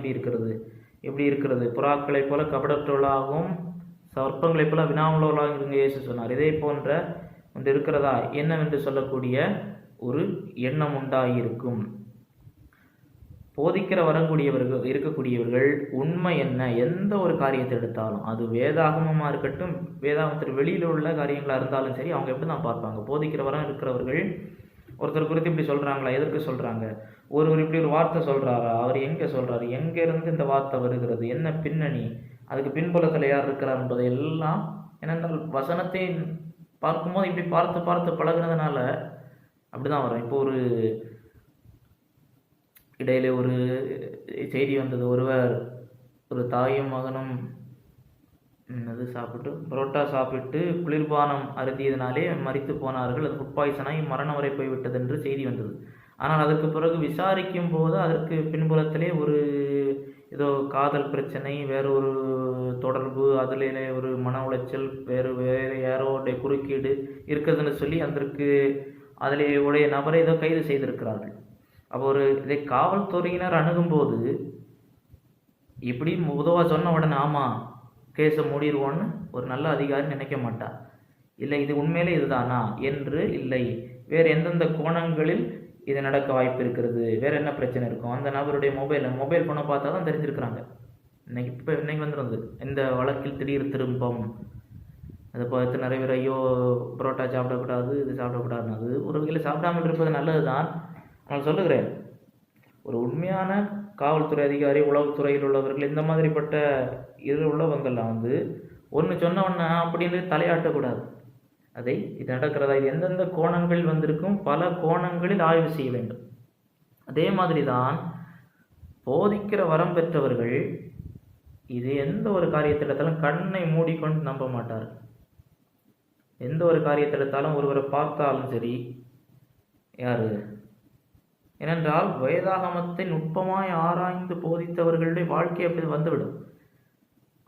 S1: எப்படி இருக்கிறது, புறாக்களைப் போல கபடற்றவர்களாகவும் சர்ப்பங்களைப் போல வினாவுள்ளவர்களாக இருங்க இயேசு சொன்னார். இதே போன்ற ஒன்று இருக்கிறதா என்னவென்று சொல்லக்கூடிய ஒரு எண்ணம் உண்டாகியிருக்கும். போதிக்கிற இருக்கக்கூடியவர்கள் உண்மை என்ன, எந்த ஒரு காரியத்தை எடுத்தாலும், அது வேதாகமமாக இருக்கட்டும், வேதாகமத்திற்கு வெளியில் உள்ள காரியங்களாக இருந்தாலும் சரி, அவங்க எப்படி தான் பார்ப்பாங்க. போதிக்கிற வரம் இருக்கிறவர்கள் ஒருத்தர் குறித்து இப்படி சொல்கிறாங்களா, எதற்கு சொல்கிறாங்க, ஒருவர் இப்படி ஒரு வார்த்தை சொல்கிறாரா, அவர் எங்கே சொல்கிறாரு, எங்கேருந்து இந்த வார்த்தை வருகிறது, என்ன பின்னணி, அதுக்கு பின்புலத்தில் யார் இருக்கிறார் என்பதை எல்லாம். ஏனென்றால் வசனத்தை பார்க்கும்போது இப்படி பார்த்து பார்த்து பழகுனதுனால அப்படிதான் வரும். இப்போ இடையில ஒரு செய்தி வந்தது, ஒரு தாயும் மகனும் புரோட்டா சாப்பிட்டு குளிர்பானம் அருந்தியதினாலே மரித்து போனார்கள். அது ஃபுட் பாய்சனாகி மரணம் வரை போய்விட்டது என்று செய்தி வந்தது. ஆனால் அதற்கு பிறகு விசாரிக்கும் போது அதற்கு பின்புலத்திலே ஏதோ காதல் பிரச்சனை, வேறொரு தொடர்பு, அதில் ஒரு மன உளைச்சல், வேறு யாரோடைய குறுக்கீடு இருக்குதுன்னு சொல்லி அதிலே உடைய நபரை ஏதோ கைது செய்திருக்கிறார்கள். அப்போ இதை காவல்துறையினர் அணுகும்போது இப்படி உதவா சொன்ன உடனே ஆமாம் கேஸை மூடிடுவோன்னு ஒரு நல்ல அதிகாரி நினைக்க மாட்டார். இல்லை இது உண்மையிலே இதுதானா என்று, இல்லை வேறு எந்தெந்த கோணங்களில் இது நடக்க வாய்ப்பு இருக்கிறது, வேறு என்ன பிரச்சனை இருக்கும், அந்த நபருடைய மொபைல் ஃபோனை பார்த்தா தான் தெரிஞ்சிருக்கிறாங்க. இன்னைக்கு வந்துருந்து இந்த வழக்கில் திடீர் திரும்பம், அதை பார்த்து நிறைய பேர் ஐயோ புரோட்டா சாப்பிடக்கூடாது, இது சாப்பிடக்கூடாதுன்னு. அது ஒரு வகையில் சாப்பிடாமல் இருப்பது நல்லது தான். நான் சொல்லுகிறேன், ஒரு உண்மையான காவல்துறை அதிகாரி, உளவுத்துறையில் உள்ளவர்கள், இந்த மாதிரிப்பட்ட உள்ளவங்கள்லாம் ஒன்று சொன்ன உடனே அப்படின்னு தலையாட்டக்கூடாது. இது நடக்கிறதா, இது எந்தெந்த கோணங்கள் வந்திருக்கும், பல கோணங்களில் ஆய்வு செய்ய வேண்டும். அதே மாதிரி தான் போதிக்கிற வரம் பெற்றவர்கள் இது எந்த ஒரு காரியத்தை எடுத்தாலும் கண்ணை மூடிக்கொண்டு நம்ப மாட்டார். எந்த ஒரு காரியத்தை எடுத்தாலும் ஒருவரை பார்த்தாலும் சரி, யாரு? ஏனென்றால் வேதாகமத்தை நுட்பமாய் ஆராய்ந்து போதித்தவர்களுடைய வாழ்க்கை அப்படி வந்துவிடும்.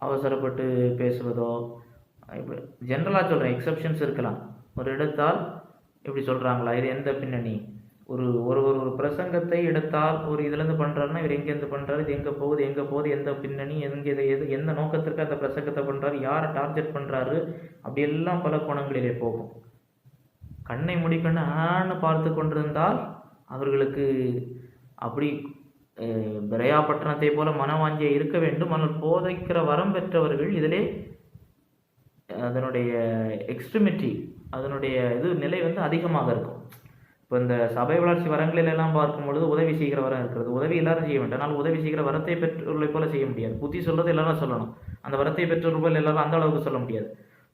S1: அவசரப்பட்டு பேசுவதோ, இப்படி ஜென்ரலாக சொல்கிறேன், எக்ஸப்ஷன்ஸ் இருக்கலாம். ஒரு எடுத்தால் இப்படி சொல்கிறாங்களா, இது எந்த பின்னணி? ஒரு ஒரு ஒரு பிரசங்கத்தை எடுத்தால் ஒரு இதுலேருந்து பண்ணுறாருன்னா இவர் எங்கேருந்து பண்ணுறாரு, இது எங்கே போகுது, எந்த பின்னணி, எந்த நோக்கத்திற்கு அந்த பிரசங்கத்தை பண்ணுறாரு, யாரை டார்கெட் பண்ணுறாரு, அப்படியெல்லாம் பல கோணங்களிலே போகும். கண்ணை மூடிக்கொண்டு ஆன்னு பார்த்து கொண்டிருந்தால் அவர்களுக்கு அப்படி பிரயா பட்டணத்தை போல மனவாஞ்சியை இருக்க வேண்டும். ஆனால் போதைக்கிற வரம் பெற்றவர்கள் இதிலே அதனுடைய எக்ஸ்ட்ரிமிட்டி, அதனுடைய நிலை அதிகமாக இருக்கும். இப்போ இந்த சபை வளர்ச்சி வரங்களிலெல்லாம் பார்க்கும் பொழுது உதவி செய்கிற வரம் இருக்கிறது. உதவி எல்லாரும் செய்ய வேண்டும். ஆனால் உதவி செய்கிற வரத்தை பெற்றவர்களை போல செய்ய முடியாது. புத்தி சொல்றது எல்லாரும் சொல்லணும். அந்த வரத்தை பெற்றவர்கள் எல்லாரும் அந்த அளவுக்கு சொல்ல முடியாது.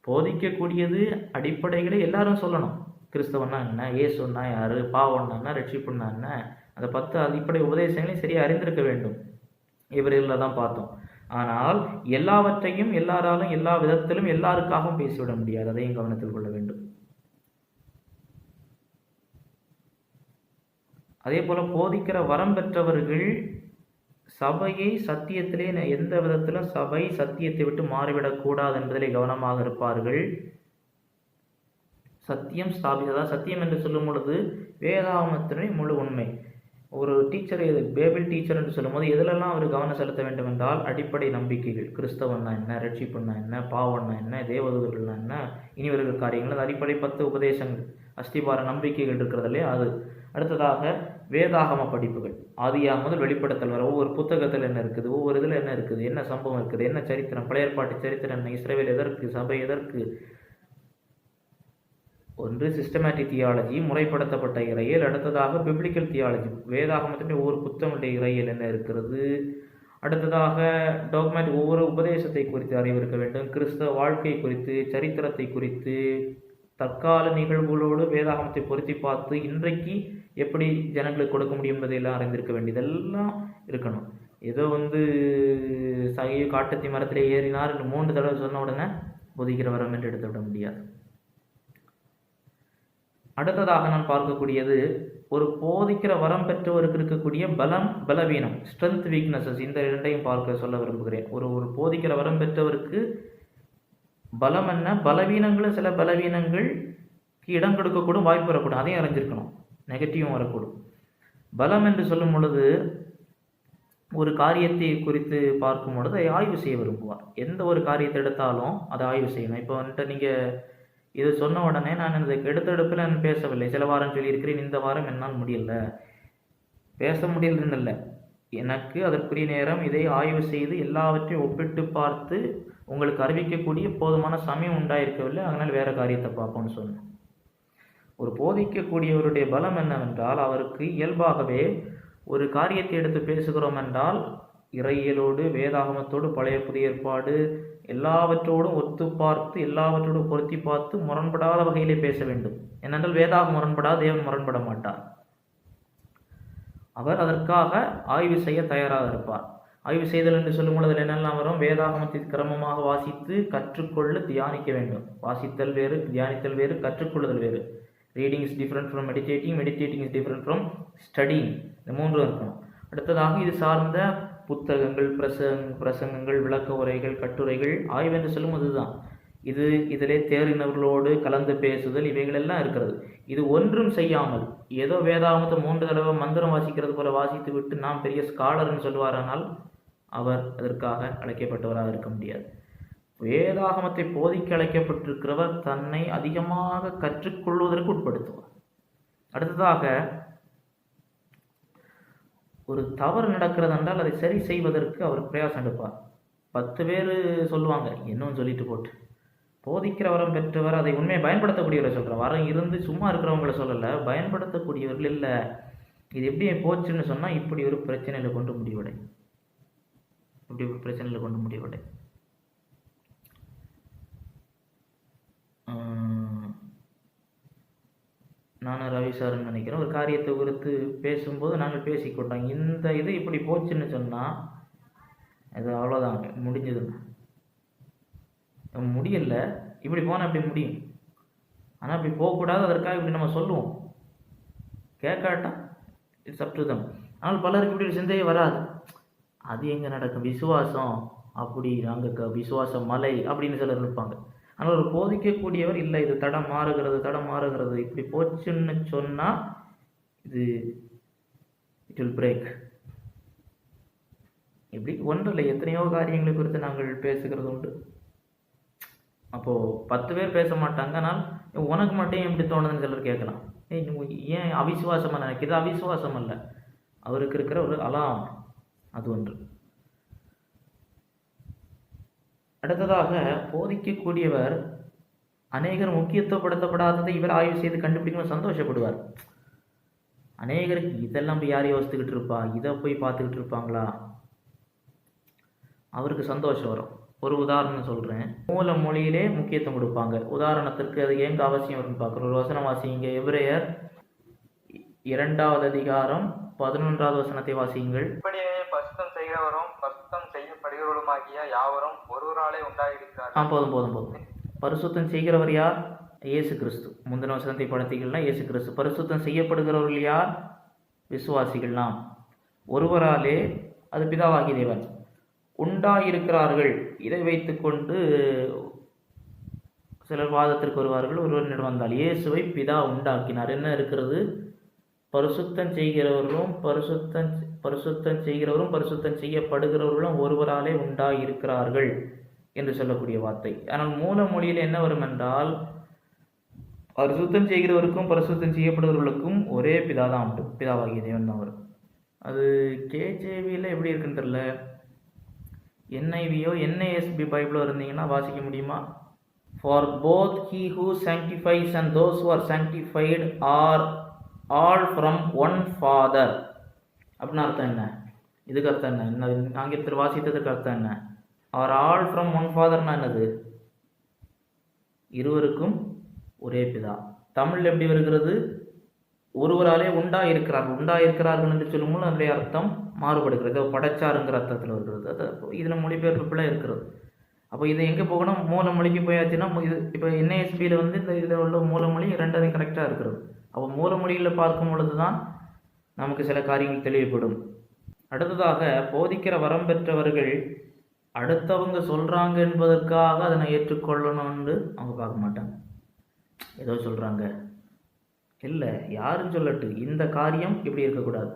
S1: போதிக்கக்கூடியது அடிப்படைகளை எல்லாரும் சொல்லணும். கிறிஸ்தவன்னா என்ன, இயேசுன்னா யாரு, பாவம்னா என்ன, ரட்சிப்புன்னா என்ன, அந்த 10 அடிப்படை உபதேசங்களையும் சரியாக அறிந்திருக்க வேண்டும். இவர்களில் தான் பார்த்தோம். ஆனால் எல்லாவற்றையும் எல்லாராலும் எல்லா விதத்திலும் எல்லாருக்காகவும் பேசிவிட முடியாது. அதையும் கவனத்தில் கொள்ள வேண்டும். அதே போல போதிக்கிற வரம் பெற்றவர்கள் சபையை சத்தியத்திலே எந்த விதத்திலும் சபை சத்தியத்தை விட்டு மாறிவிடக்கூடாது என்பதிலே கவனமாக இருப்பார்கள். சத்தியம் ஸ்தாபித்ததா, சத்தியம் என்று சொல்லும் பொழுது வேதாகமத்தினுடைய முழு உண்மை. ஒரு டீச்சர், பேபிள் டீச்சர் என்று சொல்லும் போது எதிலெல்லாம் அவர் கவனம் செலுத்த வேண்டும் என்றால் அடிப்படை நம்பிக்கைகள், கிறிஸ்தவன்னா என்ன, ரட்சிப்புன்னா என்ன, பாவம்னா என்ன, தேவதூதர்கள்னா என்ன, இனி வருகிற காரியங்கள், அது அடிப்படை 10 உபதேசங்கள், அஸ்திபார நம்பிக்கைகள் இருக்கிறதுலே அது. அடுத்ததாக வேதாகம படிப்புகள், ஆதியாகமம் முதல் வெளிப்படுத்தல் வர ஒவ்வொரு புத்தகத்தில் என்ன இருக்குது, ஒவ்வொரு இதில் என்ன இருக்குது, என்ன சம்பவம் இருக்குது, என்ன சரித்திரம், பழைய ஏற்பாட்டு சரித்திரம் என்ன, இஸ்ரவேல் எதற்கு, சபை எதற்கு. ஒன்று சிஸ்டமேட்டிக் தியாலஜி, முறைப்படுத்தப்பட்ட இறையியல். அடுத்ததாக பிப்ளிக்கல் தியாலஜி, வேதாகமத்தினுடைய ஒவ்வொரு புத்தகங்களுடைய இறையியல் என்ன இருக்கிறது. அடுத்ததாக டாக்மேட், ஒவ்வொரு உபதேசத்தை குறித்து அறிவு இருக்க வேண்டும். கிறிஸ்தவ வாழ்க்கை குறித்து, சரித்திரத்தை குறித்து, தற்கால நிகழ்வுகளோடு வேதாகமத்தை பொருத்தி பார்த்து இன்றைக்கு எப்படி ஜனங்களுக்கு கொடுக்க முடியும் என்பதையெல்லாம் அறிந்திருக்க வேண்டியதெல்லாம் இருக்கணும். ஏதோ சகையை காட்டத்தி மரத்திலே ஏறினார் என்று 3 தடவை சொன்ன உடனே போதிக்கிற வரம் என்று எடுத்துவிட முடியாது. அடுத்ததாக நான் பார்க்கக்கூடியது, ஒரு போதிக்கிற வரம் பெற்றவருக்கு இருக்கக்கூடிய பலம், பலவீனம், ஸ்ட்ரென்த், வீக்னஸஸ், இந்த 2ஐயும் பார்க்க சொல்ல விரும்புகிறேன். ஒரு போதிக்கிற வரம் பெற்றவருக்கு பலம் என்ன, பலவீனங்களும் சில பலவீனங்களுக்கு இடம் கொடுக்கக்கூடும், வாய்ப்பு வரக்கூடும், அதையும் அறிஞ்சிருக்கணும். நெகட்டிவும் வரக்கூடும். பலம் என்று சொல்லும் பொழுது ஒரு காரியத்தை குறித்து பார்க்கும் பொழுது அதை ஆய்வு செய்ய விரும்புவார். எந்த ஒரு காரியத்தை எடுத்தாலும் அதை ஆய்வு செய்யணும். இப்போ நீங்கள் இது சொன்ன உடனே நான் இந்த எடுத்தெடுப்பில் நான் பேசவில்லை. சில வாரம் சொல்லியிருக்கிறேன், இந்த வாரம் என்னால் முடியல, பேச முடியலன்னு இல்லை, எனக்கு அதற்குரிய நேரம் இதை ஆய்வு செய்து எல்லாவற்றையும் ஒப்பிட்டு பார்த்து உங்களுக்கு அறிவிக்கக்கூடிய போதுமான சமயம் உண்டாயிருக்கவில்லை, அதனால் வேறு காரியத்தை பார்ப்போம்னு சொன்னேன். ஒரு போதிக்கக்கூடியவருடைய பலம் என்னவென்றால், அவருக்கு இயல்பாகவே ஒரு காரியத்தை எடுத்து பேசுகிறோம் என்றால் இறையியலோடு, வேதாகமத்தோடு, பழைய புதிய ஏற்பாடு எல்லாவற்றோடும் ஒத்து பார்த்து, எல்லாவற்றோடும் பொருத்தி பார்த்து முரண்படாத வகையிலே பேச வேண்டும். ஏனென்றால் வேதாகம் முரண்படாத, தேவன் முரண்பட மாட்டார். அவர் அதற்காக ஆய்வு செய்ய தயாராக இருப்பார். ஆய்வு செய்தல் என்று சொல்லும் பொழுது என்னெல்லாம் வரும், வேதாகமத்தை கிரமமாக வாசித்து கற்றுக்கொள்ள தியானிக்க வேண்டும். வாசித்தல் வேறு, தியானித்தல் வேறு, கற்றுக்கொள்ளுதல் வேறு. Reading is different from meditating, meditating is different from studying. இந்த 3 இருக்கணும். அடுத்ததாக இது சார்ந்த புத்தகங்கள், பிரசங்கங்கள், விளக்க உரைகள், கட்டுரைகள், ஆய்வு என்று சொல்லும் அதுதான். இதிலே தேறினவர்களோடு கலந்து பேசுதல், இவைகள் எல்லாம் இருக்கிறது. இது ஒன்றும் செய்யாமல் ஏதோ வேதாகமத்தை 3 தடவை மந்திரம் வாசிக்கிறது போல வாசித்து விட்டு நாம் பெரிய ஸ்காலர்னு சொல்வாரானால் அவர் அதற்காக அழைக்கப்பட்டவராக இருக்க முடியாது. வேதாகமத்தை போதிக்க அழைக்கப்பட்டிருக்கிறவர் தன்னை அதிகமாக கற்றுக்கொள்வதற்கு உட்படுத்துவார். அடுத்ததாக ஒரு தவறு நடக்கிறது என்றால் அதை சரி செய்வதற்கு அவர் பிரயாசம் எடுப்பார். 10 பேர் சொல்லுவாங்க, இன்னும் சொல்லிட்டு போட்டு. போதிக்கிற வரம் பெற்றவர் அதை உண்மையை பயன்படுத்தக்கூடியவரை சொல்கிறார். வரம் இருந்து சும்மா இருக்கிறவங்கள சொல்லலை, பயன்படுத்தக்கூடியவர்கள். இல்லை, இது எப்படி போச்சுன்னு சொன்னால் இப்படி ஒரு பிரச்சனையில் கொண்டு முடிவடை, நானும் ரவி சார்னு நினைக்கிறேன், ஒரு காரியத்தை குறித்து பேசும்போது நாங்கள் பேசிக்கொண்டோம். இந்த இது இப்படி போச்சுன்னு சொன்னால் அது அவ்வளோதான், முடிஞ்சதுங்க. முடியல, இப்படி போனால் எப்படி முடியும்? ஆனால் அப்படி போகக்கூடாது, அதற்காக இப்படி நம்ம சொல்லுவோம். கேட்காட்டா இட்ஸ் அப் டு தம். ஆனால் பலருக்கு இப்படி ஒரு சிந்தையே வராது. அது எங்கே நடக்கும்? விசுவாசம் அப்படி அங்கே விசுவாச மலை அப்படின்னு சிலர் இருப்பாங்க. ஆனால் ஒரு போதிக்கக்கூடியவர் இல்லை, இது தடம் மாறுகிறது இப்படி போச்சுன்னு சொன்னால் இது இட் வில் பிரேக். இப்படி ஒன்றில்லை, எத்தனையோ காரியங்களை குறித்து நாங்கள் பேசுகிறது உண்டு. அப்போது 10 பேர் பேச மாட்டாங்க, ஆனால் உனக்கு மட்டும் எப்படி தோணுதுன்னு சிலர் கேட்கலாம். ஏன் அவிசுவாசமாக நினைக்கிறது? அவிசுவாசம் அல்ல, அவருக்கு இருக்கிற ஒரு அலாம், அது ஒன்று. அடுத்ததாக, போதிக்கக்கூடியவர் அநேகர் முக்கியத்துவப்படுத்தப்படாததை இவர் ஆய்வு செய்து கண்டுபிடிக்கும் சந்தோஷப்படுவார். அநேகருக்கு இதெல்லாம் போய் யார் யோசித்துக்கிட்டு இருப்பா, இதை போய் பார்த்துக்கிட்டு இருப்பாங்களா, அவருக்கு சந்தோஷம் வரும். ஒரு உதாரணம் சொல்கிறேன். மூல மொழியிலே முக்கியத்துவம் கொடுப்பாங்க. உதாரணத்திற்கு அது எங்கே அவசியம் வரும்னு பார்க்குறோம். ஒரு வசனம் வாசிங்க. எபிரேயர் 2வது அதிகாரம் 11வது வசனத்தை வாசியுங்கள்.
S3: இப்படியே பரிசுத்தம் செய்கிறவரும் பரிசுத்தம் செய்யப்படுகிறவருமாகிய யாவரும் ஒருவராலே உண்டாயிருக்கிறார்.
S1: போதும். பரிசுத்தம் செய்கிறவர் யார்? இயேசு கிறிஸ்து. முந்தின வசனத்தை படுத்திக்கள்னா இயேசு கிறிஸ்து. பரிசுத்தம் செய்யப்படுகிறவர்கள் யார்? விசுவாசிகள். நாம் ஒருவராலே, அது பிதாவாகிய தேவன், உண்டாயிருக்கிறார்கள். இதை வைத்துக்கொண்டு சிலர் வாதத்திற்கு வருவார்கள். ஒருவரிடம் வந்தால் இயேசுவை பிதா உண்டாக்கினார். என்ன இருக்கிறது? பரிசுத்தம் செய்கிறவர்களும் பரிசுத்தம் செய்யப்படுகிறவர்களும் ஒருவராலே உண்டாயிருக்கிறார்கள் என்று சொல்லக்கூடிய வார்த்தை. ஆனால் மூல மொழியில் என்ன வரும் என்றால், பரிசுத்தம் செய்கிறவருக்கும் பரிசுத்தம் செய்யப்படுகிறவர்களுக்கும் ஒரே பிதா தான் உண்டு, பிதாவாகிய தேவன் தான் வரும். அது கேஜேவியில் எப்படி இருக்குன்னு தெரியல. NIVயோ NASB பைபிளோ இருந்தீங்கன்னா வாசிக்க முடியுமா? For both he who sanctifies and those who are sanctified are all from one Father. அப்படின்னு அர்த்தம் என்ன? இதுக்கு அர்த்தம் என்ன? ஆங்கிலத்தில் வாசித்ததுக்கு அர்த்தம் என்ன? Are all from one Fatherனா என்னது? இருவருக்கும் ஒரே பிதா. தமிழில் எப்படி வருகிறது? ஒருவராலே உண்டாயிருக்கிறார்கள் என்று சொல்லும்போது அதனுடைய அர்த்தம் மாறுபடுகிறது. படைச்சாருங்கிற அர்த்தத்தில் வருகிறது. அது இதில் மொழிபெயர்ப்பு பிள்ளை இருக்கிறது. அப்போ இதை எங்கே போகணும்? மூல மொழிக்கு போயாச்சுன்னா இது இப்போ NASBயில் இந்த இதில் உள்ள மூல மொழி 2வது கரெக்டாக இருக்கிறது. அப்போ மூல மொழியில் பார்க்கும் பொழுது தான் நமக்கு சில காரியங்கள் தெளிவுபடும். அடுத்ததாக, போதிக்கிற வரம் பெற்றவர்கள் அடுத்தவங்க சொல்கிறாங்க என்பதற்காக அதனை ஏற்றுக்கொள்ளணும்னு அவங்க பார்க்க மாட்டாங்க. ஏதோ சொல்கிறாங்க, இல்லை யாரும் சொல்லட்டு, இந்த காரியம் இப்படி இருக்கக்கூடாது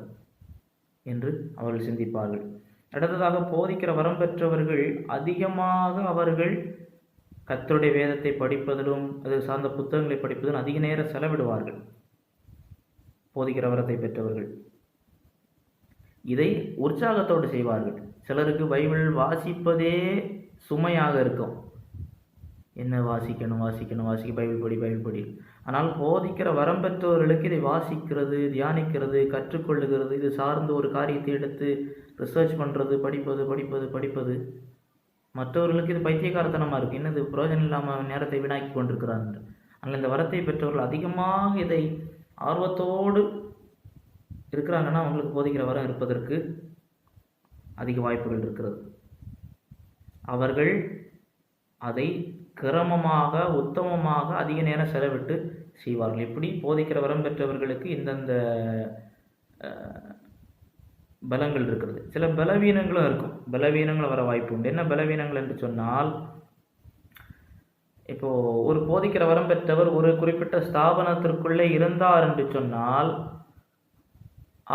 S1: என்று அவர்கள் சிந்திப்பார்கள். அடுத்ததாக, போதிக்கிற வரம் பெற்றவர்கள் அதிகமாக அவர்கள் கர்த்தருடைய வேதத்தை படிப்பதிலும் அது சார்ந்த புத்தகங்களை படிப்பதிலும் அதிக நேரம் செலவிடுவார்கள். போதிக்கிற வரத்தை பெற்றவர்கள் இதை உற்சாகத்தோடு செய்வார்கள். சிலருக்கு பைபிள் வாசிப்பதே சுமையாக இருக்கும். என்ன வாசிக்கணும் பைபிள் படி. ஆனால் போதிக்கிற வரம் பெற்றவர்களுக்கு இதை வாசிக்கிறது, தியானிக்கிறது, கற்றுக்கொள்ளுகிறது, இது சார்ந்து ஒரு காரியத்தை எடுத்து ரிசர்ச் பண்ணுறது, படிப்பது மற்றவர்களுக்கு இது பைத்தியக்காரத்தனமாக இருக்குது. என்னது பிரயோஜனம் இல்லாமல் நேரத்தை வீணாக்கி கொண்டிருக்கிறாங்க. அங்கே இந்த வரத்தை பெற்றவர்கள் அதிகமாக இதை ஆர்வத்தோடு இருக்கிறாங்கன்னா அவங்களுக்கு போதிக்கிற வரம் இருப்பதற்கு அதிக வாய்ப்புகள் இருக்கிறது. அவர்கள் அதை கிரமமாக உத்தமமாக அதிக நேரம் செலவிட்டு செய்வார்கள். இப்படி போதிக்கிற வரம் பெற்றவர்களுக்கு இந்தந்த பலங்கள் இருக்கிறது. சில பலவீனங்களும் இருக்கும். பலவீனங்கள் வர வாய்ப்பு உண்டு. என்ன பலவீனங்கள் என்று சொன்னால், இப்போது ஒரு போதிக்கிற வரம் பெற்றவர் ஒரு குறிப்பிட்ட ஸ்தாபனத்திற்குள்ளே இருந்தார் என்று சொன்னால்,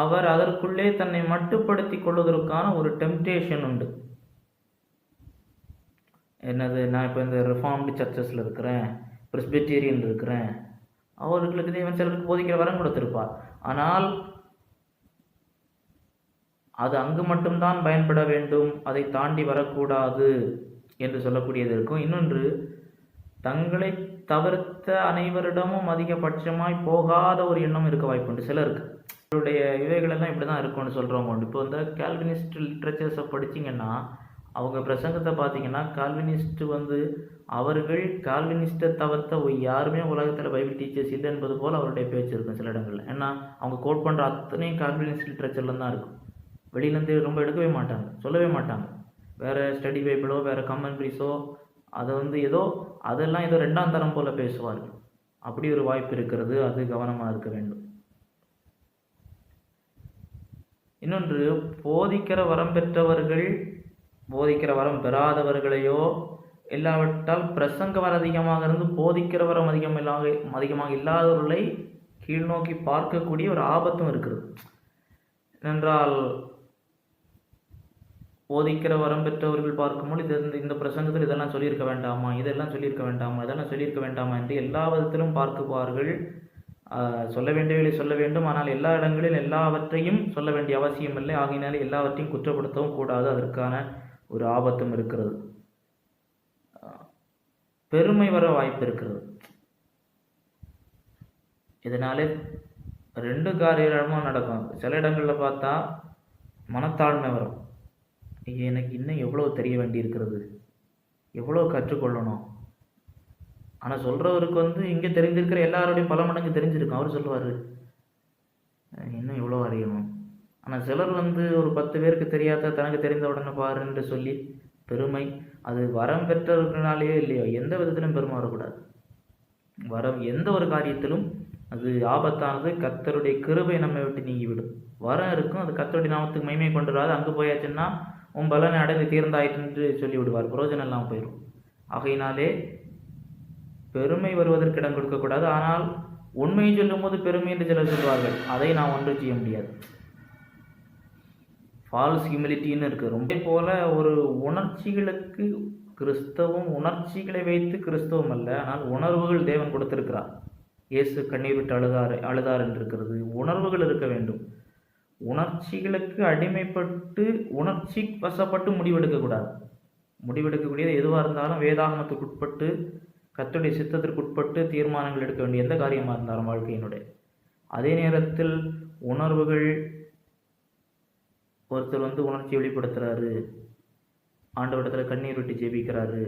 S1: அவர் அதற்குள்ளே தன்னை மட்டுப்படுத்தி கொள்வதற்கான ஒரு டெம்டேஷன் உண்டு. என்னது, நான் இப்போ இந்த ரிஃபார்ம்டு சர்ச்சஸில் இருக்கிறேன், பிரெஸ்பிட்டேரியன் இருக்கிறேன், அவர்களுக்கு தேவன் சிலருக்கு போதிக்கிற வரம் கொடுத்திருப்பார். ஆனால் அது அங்கு மட்டும்தான் பயன்பட வேண்டும், அதை தாண்டி வரக்கூடாது என்று சொல்லக்கூடியது இருக்கும். இன்னொன்று, தங்களை தவிர்த்த அனைவரிடமும் அதிகபட்சமாய் போகாத ஒரு எண்ணம் இருக்க வாய்ப்புண்டு சிலருக்கு. அவருடைய இவைகளெல்லாம் இப்படி தான் இருக்கும்னு சொல்கிறவங்க உண்டு. இப்போ இந்த கால்வினிஸ்ட் லிட்ரேச்சர்ஸை படிச்சிங்கன்னா அவங்க பிரசங்கத்தை பார்த்தீங்கன்னா, கால்வினிஸ்ட் அவர்கள் கால்வினிஸ்ட்டை தவிர்த்த யாருமே உலகத்தில் பைபிள் டீச்சர்ஸ் இல்லை என்பது போல் அவருடைய பேச்சு இருக்கும் சில இடங்களில். ஏன்னா அவங்க கோட் பண்ணுற அத்தனையும் கால்வினிஸ்ட் லிட்ரேச்சரில் தான் இருக்கும். வெளியிலேருந்து ரொம்ப எடுக்கவே மாட்டாங்க, சொல்லவே மாட்டாங்க. வேறு ஸ்டடி பைபிளோ வேறு கமெண்ட்ரிஸோ அதை ஏதோ அதெல்லாம் ஏதோ ரெண்டாம் தரம் போல் பேசுவார்கள். அப்படி ஒரு வாய்ப்பு இருக்கிறது. அது கவனமாக இருக்க வேண்டும். இன்னொன்று, போதிக்கிற வரம் பெற்றவர்கள் போதிக்கிற வரம் பெறாதவர்களையோ இல்லாவிட்டால் பிரசங்க வரம் அதிகமாக இருந்து போதிக்கிற வரம் அதிகமாக இல்லாதவர்களை கீழ்நோக்கி பார்க்கக்கூடிய ஒரு ஆபத்தும் இருக்கிறது. ஏனென்றால் போதிக்கிற வரம் பெற்றவர்கள் பார்க்கும்போது இந்த பிரசங்கத்தில் இதெல்லாம் சொல்லியிருக்க வேண்டாமா, இதெல்லாம் சொல்லியிருக்க வேண்டாமா என்று எல்லா விதத்திலும் பார்க்குவார்கள். சொல்ல வேண்டியவர்களை சொல்ல வேண்டும், ஆனால் எல்லா இடங்களில் எல்லாவற்றையும் சொல்ல வேண்டிய அவசியம் இல்லை. ஆகையினாலே எல்லாவற்றையும் குற்றப்படுத்தவும் கூடாது. அதற்கான ஒரு ஆபத்தும் இருக்கிறது. பெருமை வர வாய்ப்பு இருக்கிறது. இதனாலே 2 காரியமும் நடக்கும். சில இடங்களில் பார்த்தா மனத்தாழ்மை வரும். எனக்கு இன்னும் எவ்வளோ தெரிய வேண்டி இருக்கிறது, எவ்வளோ கற்றுக்கொள்ளணும். ஆனால் சொல்கிறவருக்கு இங்கே தெரிஞ்சிருக்கிற எல்லாரோடையும் பல மடங்கு தெரிஞ்சிருக்கும். அவர் சொல்லுவார் இன்னும் எவ்வளோ அறியணும். ஆனால் சிலர் ஒரு 10 பேருக்கு தெரியாத தனக்கு தெரிந்த உடனே பாருன்னு சொல்லி பெருமை, அது வரம் பெற்றவர்களாலேயோ இல்லையோ எந்த விதத்திலும் பெருமை வரக்கூடாது. வரம் எந்த ஒரு காரியத்திலும் அது ஆபத்தானது. கர்த்தருடைய கிருபை நம்மை விட்டு நீங்கிவிடும். வரம் இருக்கும், அது கர்த்தருடைய நாமத்துக்கு மகிமை கொண்டு வராது. அங்கே போயாச்சுன்னா உன் பலனை அடைந்து தீர்ந்தாயிற்று என்று சொல்லி விடுவார். பிரயோஜனம் எல்லாம் போயிடும். ஆகையினாலே பெருமை வருவதற்கு இடம் கொடுக்கக்கூடாது. ஆனால் உண்மையை சொல்லும் போது பெருமை என்று சிலர் சொல்வார்கள். அதை நாம் ஒன்றும் செய்ய முடியாது. ஃபால்ஸ் ஹியூமிலிட்டின்னு இருக்குது. ரொம்ப போல ஒரு உணர்ச்சிகளுக்கு கிறிஸ்தவம், உணர்ச்சிகளை வைத்து கிறிஸ்தவம் அல்ல, ஆனால் உணர்வுகள் தேவன் கொடுத்திருக்கிறார். இயேசு கண்ணீர் விட்டு அழுதார் என்று இருக்கிறது. உணர்வுகள் இருக்க வேண்டும். உணர்ச்சிகளுக்கு அடிமைப்பட்டு உணர்ச்சி வசப்பட்டு முடிவெடுக்கக்கூடாது. முடிவெடுக்கக்கூடியது எதுவாக இருந்தாலும் வேதாகமத்துக்கு உட்பட்டு கர்த்தருடைய சித்தத்திற்கு உட்பட்டு தீர்மானங்கள் எடுக்க வேண்டிய எந்த காரியமாக இருந்தாலும் வாழ்க்கையினுடைய. அதே நேரத்தில் உணர்வுகள், ஒருத்தர் உணர்ச்சி வெளிப்படுத்துகிறாரு, ஆண்டவரிடத்தில் கண்ணீர் விட்டு ஜெபிக்கிறாரு,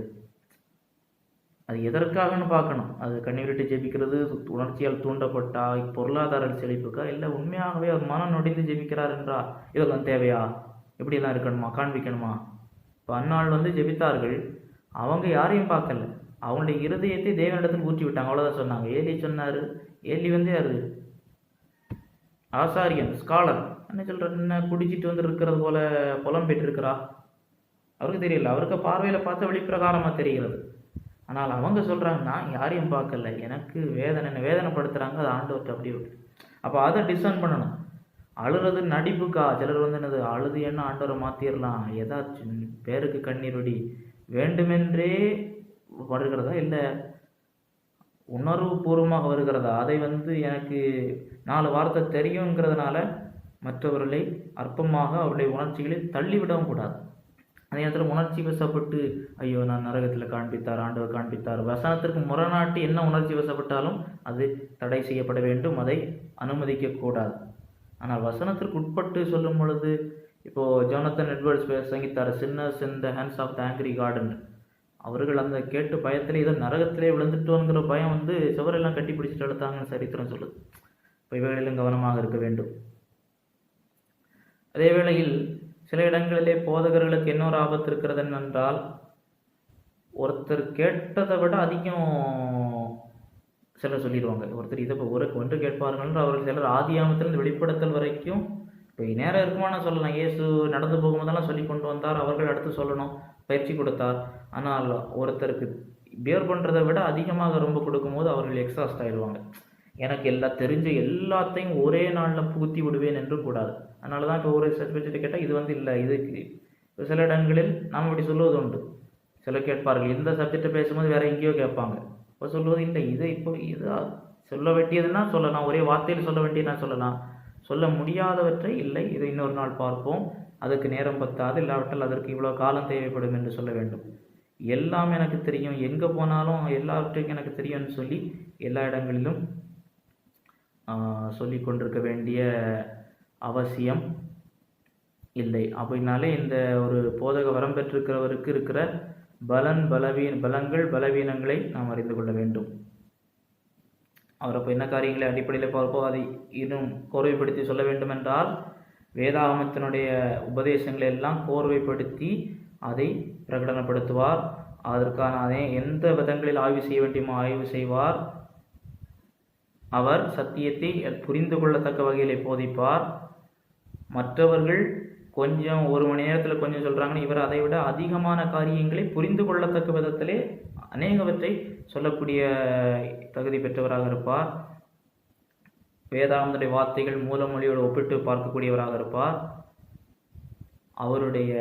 S1: அது எதற்காகன்னு பார்க்கணும். அது கண்ணீர் விட்டு ஜெபிக்கிறது உணர்ச்சியால் தூண்டப்பட்டா, பொருளாதார செழிப்புக்கா, இல்லை உண்மையாகவே அவர் மனம் நொடிந்து ஜெபிக்கிறார் என்றா இதெல்லாம் தேவையா, இப்படியெல்லாம் இருக்கணுமா, காண்பிக்கணுமா? இப்போ அந்நாள் ஜெபித்தார்கள். அவங்க யாரையும் பார்க்கல, அவங்களுடைய இருதயத்தை தேவனிடத்தில் ஊற்றி விட்டாங்க, அவ்வளோதான் சொன்னாங்க. ஏலி சொன்னார். ஏலி யார்? ஆசாரியன், ஸ்காலர். என்ன சொல்கிறார்? என்ன குடிச்சிட்டு இருக்கிறது போல புலம்பிட்டு இருக்கிறா? அவருக்கு தெரியல. அவருக்கு பார்வையில் பார்த்து வெளிப்பிரகாரமாக தெரிகிறது. ஆனால் அவங்க சொல்கிறாங்க, நான் யாரையும் பார்க்கல, எனக்கு வேதனைப்படுத்துகிறாங்க, அது ஆண்டவர்கிட்ட அப்படி விட்டு. அப்போ அதை டிசைன் பண்ணணும். அழுறது நடிப்புக்கா? சிலர் என்னது அழுது என்ன ஆண்டவரை மாற்றிடலாம், ஏதாச்சும் பேருக்கு கண்ணீர் வடி வேண்டுமென்றே வருகிறதா, இல்லை உணர்வு பூர்வமாக வருகிறதா? அதை எனக்கு 4 வார்த்தை தெரியுங்கிறதுனால மற்றவர்களை அற்பமாக அவருடைய உணர்ச்சிகளை தள்ளிவிடவும் கூடாது. அதே நேரத்தில் உணர்ச்சி வசப்பட்டு ஐயோ நான் நரகத்தில் காண்பித்தார், ஆண்டவர் காண்பித்தார், வசனத்திற்கு முரணாட்டி என்ன உணர்ச்சி வசப்பட்டாலும் அது தடை செய்யப்பட வேண்டும். அதை அனுமதிக்கக்கூடாது. ஆனால் வசனத்திற்கு உட்பட்டு சொல்லும் பொழுது, இப்போது ஜோனத்தன் எட்வர்ட்ஸ் சங்கித்தார் sinners in the hands of the angry garden. அவர்கள் அந்த கேட்டு பயத்தில் ஏதோ நரகத்திலே விழுந்துட்டோங்கிற பயம் சுவரெல்லாம் கட்டி பிடிச்சிட்டு அழுத்தாங்கன்னு சரித்திரம் சொல்லுது. இப்போ இவைகளிலும் கவனமாக இருக்க வேண்டும். அதே வேளையில் சில இடங்களிலே போதகர்களுக்கு இன்னொரு ஆபத்து இருக்கிறது என்னென்றால், ஒருத்தர் கேட்டதை விட அதிகம் சிலர் சொல்லிடுவாங்க. ஒருத்தர் இதை ஒன்று கேட்பார்கள், அவர்கள் சிலர் ஆதியாமத்திலிருந்து வெளிப்படுத்தல் வரைக்கும் இப்போ நேரம் இருக்குமானா சொல்லலாம். இயேசு நடந்து போகும்போதெல்லாம் சொல்லி கொண்டு வந்தார், அவர்கள் அடுத்து சொல்லணும், பயிற்சி கொடுத்தார். ஆனால் ஒருத்தருக்கு பியர் பண்ணுறதை விட அதிகமாக ரொம்ப கொடுக்கும்போது அவர்கள் எக்ஸாஸ்ட் ஆகிடுவாங்க. எனக்கு தெரிஞ்ச எல்லாத்தையும் ஒரே நாளில் பூத்தி விடுவேன் என்று கூடாது. அதனால தான் இப்போ ஒரு சப்ஜெக்ட் கேட்டால் இது இல்லை, இதுக்கு இப்போ சில இடங்களில் நாம் இப்படி சொல்லுவது உண்டு. சிலர் கேட்பார்கள், இந்த சப்ஜெக்டை பேசும்போது வேறு எங்கேயோ கேட்பாங்க. இப்போ சொல்லுவது இல்லை, இது சொல்ல வேண்டியதுன்னா சொல்லலாம், ஒரே வார்த்தையில் சொல்ல வேண்டியதுனா சொல்லலாம். சொல்ல முடியாதவற்றை இல்லை, இதை இன்னொரு நாள் பார்ப்போம், அதுக்கு நேரம் பத்தாது, இல்லாவிட்டால் அதற்கு இவ்வளோ காலம் தேவைப்படும் என்று சொல்ல வேண்டும். எல்லாம் எனக்கு தெரியும், எங்கே போனாலும் எல்லாவற்றையும் எனக்கு தெரியும்னு சொல்லி எல்லா இடங்களிலும் சொல்லி கொண்டிருக்க வேண்டிய அவசியம் இல்லை. அப்படின்னாலே இந்த ஒரு போதக வரம் பெற்றிருக்கிறவருக்கு இருக்கிற பலங்கள் பலவீனங்களை நாம் அறிந்து கொள்ள வேண்டும். அவர் அப்போ என்ன காரியங்களை அடிப்படையில் பார்ப்போம், அதை இன்னும் கோர்வைப்படுத்தி சொல்ல வேண்டும் என்றால், வேதாகமத்தினுடைய உபதேசங்களை எல்லாம் கோர்வைப்படுத்தி அதை பிரகடனப்படுத்துவார். அதற்கான அதை எந்த விதங்களில் ஆய்வு செய்ய வேண்டுமோ ஆய்வு செய்வார். அவர் சத்தியத்தை புரிந்து கொள்ளத்தக்க வகையில் போதிப்பார். மற்றவர்கள் கொஞ்சம் ஒரு மணி நேரத்தில் கொஞ்சம் சொல்கிறாங்கன்னு இவர் அதை விட அதிகமான காரியங்களை புரிந்து கொள்ளத்தக்க விதத்திலே அநேகவற்றை சொல்லக்கூடிய தகுதி பெற்றவராக இருப்பார். வேதாகமத்துடைய வார்த்தைகள் மூலமொழியோடு ஒப்பிட்டு பார்க்கக்கூடியவராக இருப்பார். அவருடைய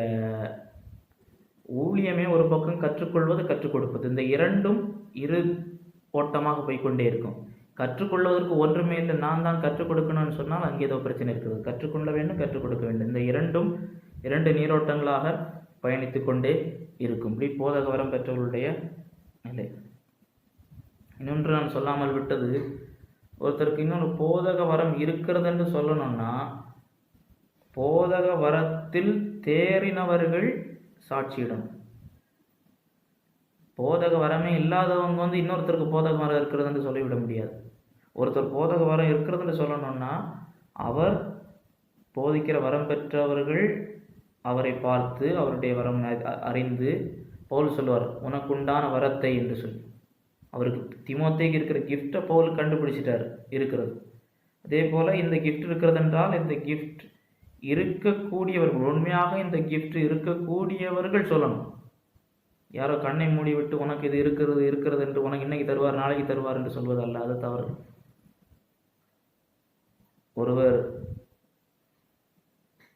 S1: ஊழியமே ஒரு பக்கம் கற்றுக்கொள்வது கற்றுக் கொடுப்பது, இந்த இரண்டும் இரு ஓட்டமாக போய்கொண்டே இருக்கும். கற்றுக்கொள்வதற்கு ஒன்றுமே இல்லை, நான் தான் கற்றுக் கொடுக்கணும்னு சொன்னால் அங்கே ஏதோ பிரச்சனை இருக்கிறது. கற்றுக்கொள்ள வேண்டும், கற்றுக் கொடுக்க வேண்டும். இந்த இரண்டு நீரோட்டங்களாக பயணித்து கொண்டே இருக்கும். இப்படி போதக வரம் பெற்றவர்களுடைய நிலை. இன்னொன்று நான் சொல்லாமல் விட்டது, ஒருத்தருக்கு இன்னொரு போதக வரம் இருக்கிறது என்று சொல்லணும்னா போதக வரத்தில் தேறினவர்கள் சாட்சியிடும். போதக வரமே இல்லாதவங்க இன்னொருத்தருக்கு போதக வரம் இருக்கிறதுன்னு சொல்லிவிட முடியாது. ஒருத்தர் போதக வரம் இருக்கிறதுன்னு சொல்லணும்னா அவர் போதிக்கிற வரம் பெற்றவர்கள் அவரை பார்த்து அவருடைய வரம் அறிந்து, பவுல் சொல்லுவார் உனக்குண்டான வரத்தை என்று சொல்லி. அவருக்கு தீமோத்தேயுக்கு இருக்கிற கிஃப்டை பவுல் கண்டுபிடிச்சிட்டார் இருக்கிறது. அதே போல் இந்த கிஃப்ட் இருக்கிறது என்றால் இந்த கிஃப்ட் இருக்கக்கூடியவர்கள், உண்மையாக இந்த கிஃப்ட் இருக்கக்கூடியவர்கள் சொல்லணும். யாரோ கண்ணை மூடி விட்டு உனக்கு இது இருக்கிறது என்று உனக்கு இன்னைக்கு தருவார் நாளைக்கு தருவார் என்று சொல்வது அல்ல, அது தவறு. ஒருவர்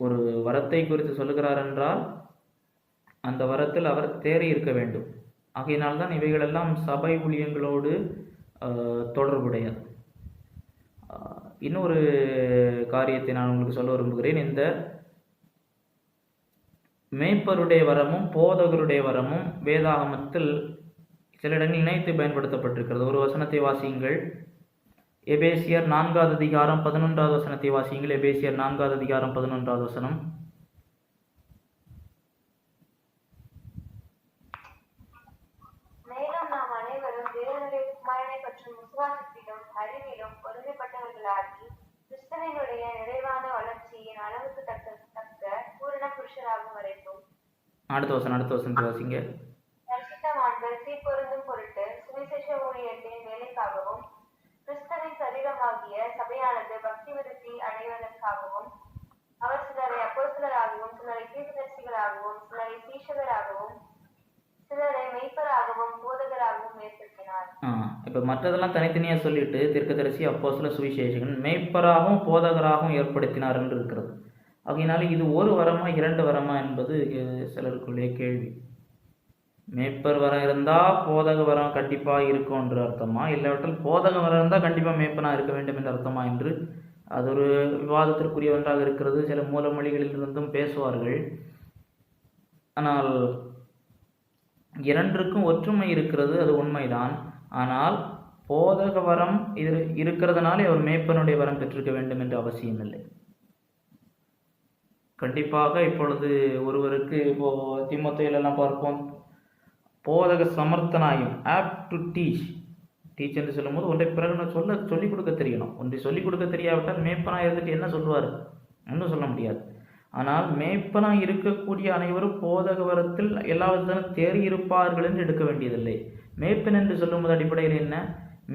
S1: ஒரு வரத்தை குறித்து சொல்லுகிறார் என்றால் அந்த வரத்தில் அவர் தேறி இருக்க வேண்டும். ஆகையினால்தான் இவைகளெல்லாம் சபை ஊழியங்களோடு தொடர்புடையது. இன்னொரு காரியத்தை நான் உங்களுக்கு சொல்ல விரும்புகிறேன். இந்த மேய்ப்பருடைய வரமும் போதகருடைய வரமும் வேதாகமத்தில் சில இடங்கள் இணைத்து பயன்படுத்தப்பட்டிருக்கிறது. ஒரு வசனத்தை வாசியுங்கள். எபேசியர் 4வது அதிகாரம் 11வது வசனத்தை வாசியுங்கள். எபேசியர் 4வது அதிகாரம் 11வது வசனம்.
S2: மேலும் நாம் அனைவரும் தேவனுடைய குமாரனை பற்றும் விசுவாசத்திலும் அறிவிலும் ஒருமைப்பட்டவர்களாகி கிறிஸ்துவினுடைய நிறைவான வளர்ச்சியின் அளவுக்கு தக்க பூரண புருஷராகும் வரைக்கும். அடுத்த வசனத்தை வாசிங்க. பரிசுத்தவான்கள் சீர்பொருந்தும் பொருட்டு சுவிசேஷ ஊழியத்தின் வேலைக்காகவும் கிறிஸ்துவின் சரீரமாகிய சபையானது பக்தி விருத்தி அடைவதற்காகவும் அவர் சிலரை அப்போஸ்தலராகவும் சிலரை தீர்க்கதரிசிகளாகவும் சிலரை சீஷகராகவும் சிலரை மெய்ப்பராகவும் போதகராகவும் ஏற்படுத்தினார்.
S1: இப்போ மற்றதெல்லாம் தனித்தனியாக சொல்லிட்டு தீர்க்கதரிசி அப்போஸ்தலர் சுவிசேஷகன் மெய்ப்பராகவும் போதகராகவும் ஏற்படுத்தினார் என்று இருக்கிறது. ஆகையினால இது ஒரு வரமா இரண்டு வரமா என்பது சிலருக்குள்ளே கேள்வி. மேய்ப்பர் வரம் இருந்தால் போதக வரம் கண்டிப்பாக இருக்கும்ன்ற அர்த்தமா, இல்லாவிட்டால் போதக வரம் இருந்தால் கண்டிப்பாக மேய்ப்பனாக இருக்க வேண்டும் என்ற அர்த்தமா என்று அது ஒரு விவாதத்திற்குரிய ஒன்றாக இருக்கிறது. சில மூலமொழிகளிலிருந்தும் பேசுவார்கள். ஆனால் இரண்டிற்கும் ஒற்றுமை இருக்கிறது, அது உண்மைதான். ஆனால் போதக வரம் இருக்கிறதுனாலே அவர் மேய்ப்பனுடைய வரம் பெற்றிருக்க வேண்டும் என்று அவசியம் இல்லை. கண்டிப்பாக இப்பொழுது ஒருவருக்கு இப்போ தீமோத்தேயுலெல்லாம் பார்ப்போம், போதக சமர்த்தனாயும் ஆப்ட் டு டீச் என்று சொல்லும்போது ஒன்றை பிறகு சொல்லிக் கொடுக்க தெரியணும். ஒன்றை சொல்லிக் கொடுக்க தெரியாவிட்டால் மேய்ப்பனாக இருந்துட்டு என்ன சொல்லுவார், ஒன்றும் சொல்ல முடியாது. ஆனால் மேய்ப்பனாக இருக்கக்கூடிய அனைவரும் போதக வரத்தில் எல்லா விதத்திலும் தேறி இருப்பார்கள் என்று எடுக்க வேண்டியதில்லை. மேய்ப்பன் என்று சொல்லும்போது அடிப்படையில் என்ன,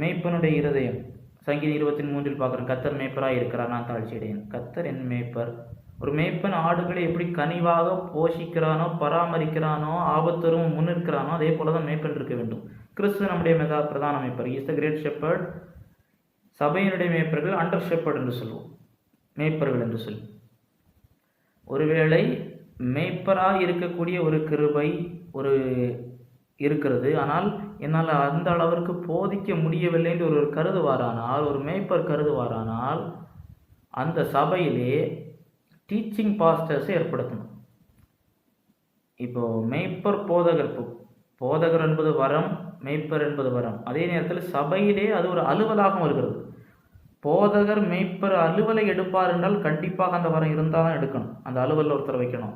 S1: மேய்ப்பனுடைய இருதயம். சங்கீதம் 23 பார்க்குறேன், கத்தர் மேய்ப்பராக இருக்கிறார், நான் தாழ்ச்சியடையேன். கத்தர் என் மேய்ப்பர். ஒரு மேய்ப்பன் ஆடுகளை எப்படி கனிவாக போஷிக்கிறானோ பராமரிக்கிறானோ ஆபத்தரும் முன்னிற்கிறானோ அதே போல தான் மேய்ப்பன் இருக்க வேண்டும். கிறிஸ்து நம்முடைய மெகா பிரதான மேய்ப்பர், இஸ் த கிரேட் ஷெப்பர்ட். சபையினுடைய மேய்ப்பர்கள் அண்டர் ஷெப்பர்ட் என்று சொல்லுவோம், மேய்ப்பர்கள் என்று சொல்லி. ஒருவேளை மேய்ப்பராக இருக்கக்கூடிய ஒரு கிருபை ஒரு இருக்கிறது, ஆனால் என்னால் அந்த அளவிற்கு போதிக்க முடியவில்லை என்று ஒரு கருதுவாரானால், ஒரு மேய்ப்பர் கருதுவாரானால் அந்த சபையிலே டீச்சிங் பாஸ்டர்ஸை ஏற்படுத்தணும். இப்போ மேய்ப்பர் போதகர் என்பது வரம், மேய்ப்பர் என்பது வரம். அதே நேரத்தில் சபையிலே அது ஒரு அலுவலாகவும் வருகிறது. போதகர் மேய்ப்பர் அலுவலை எடுப்பார் என்றால் கண்டிப்பாக அந்த வரம் இருந்தால் தான் எடுக்கணும், அந்த அலுவலில் ஒருத்தர் வைக்கணும்.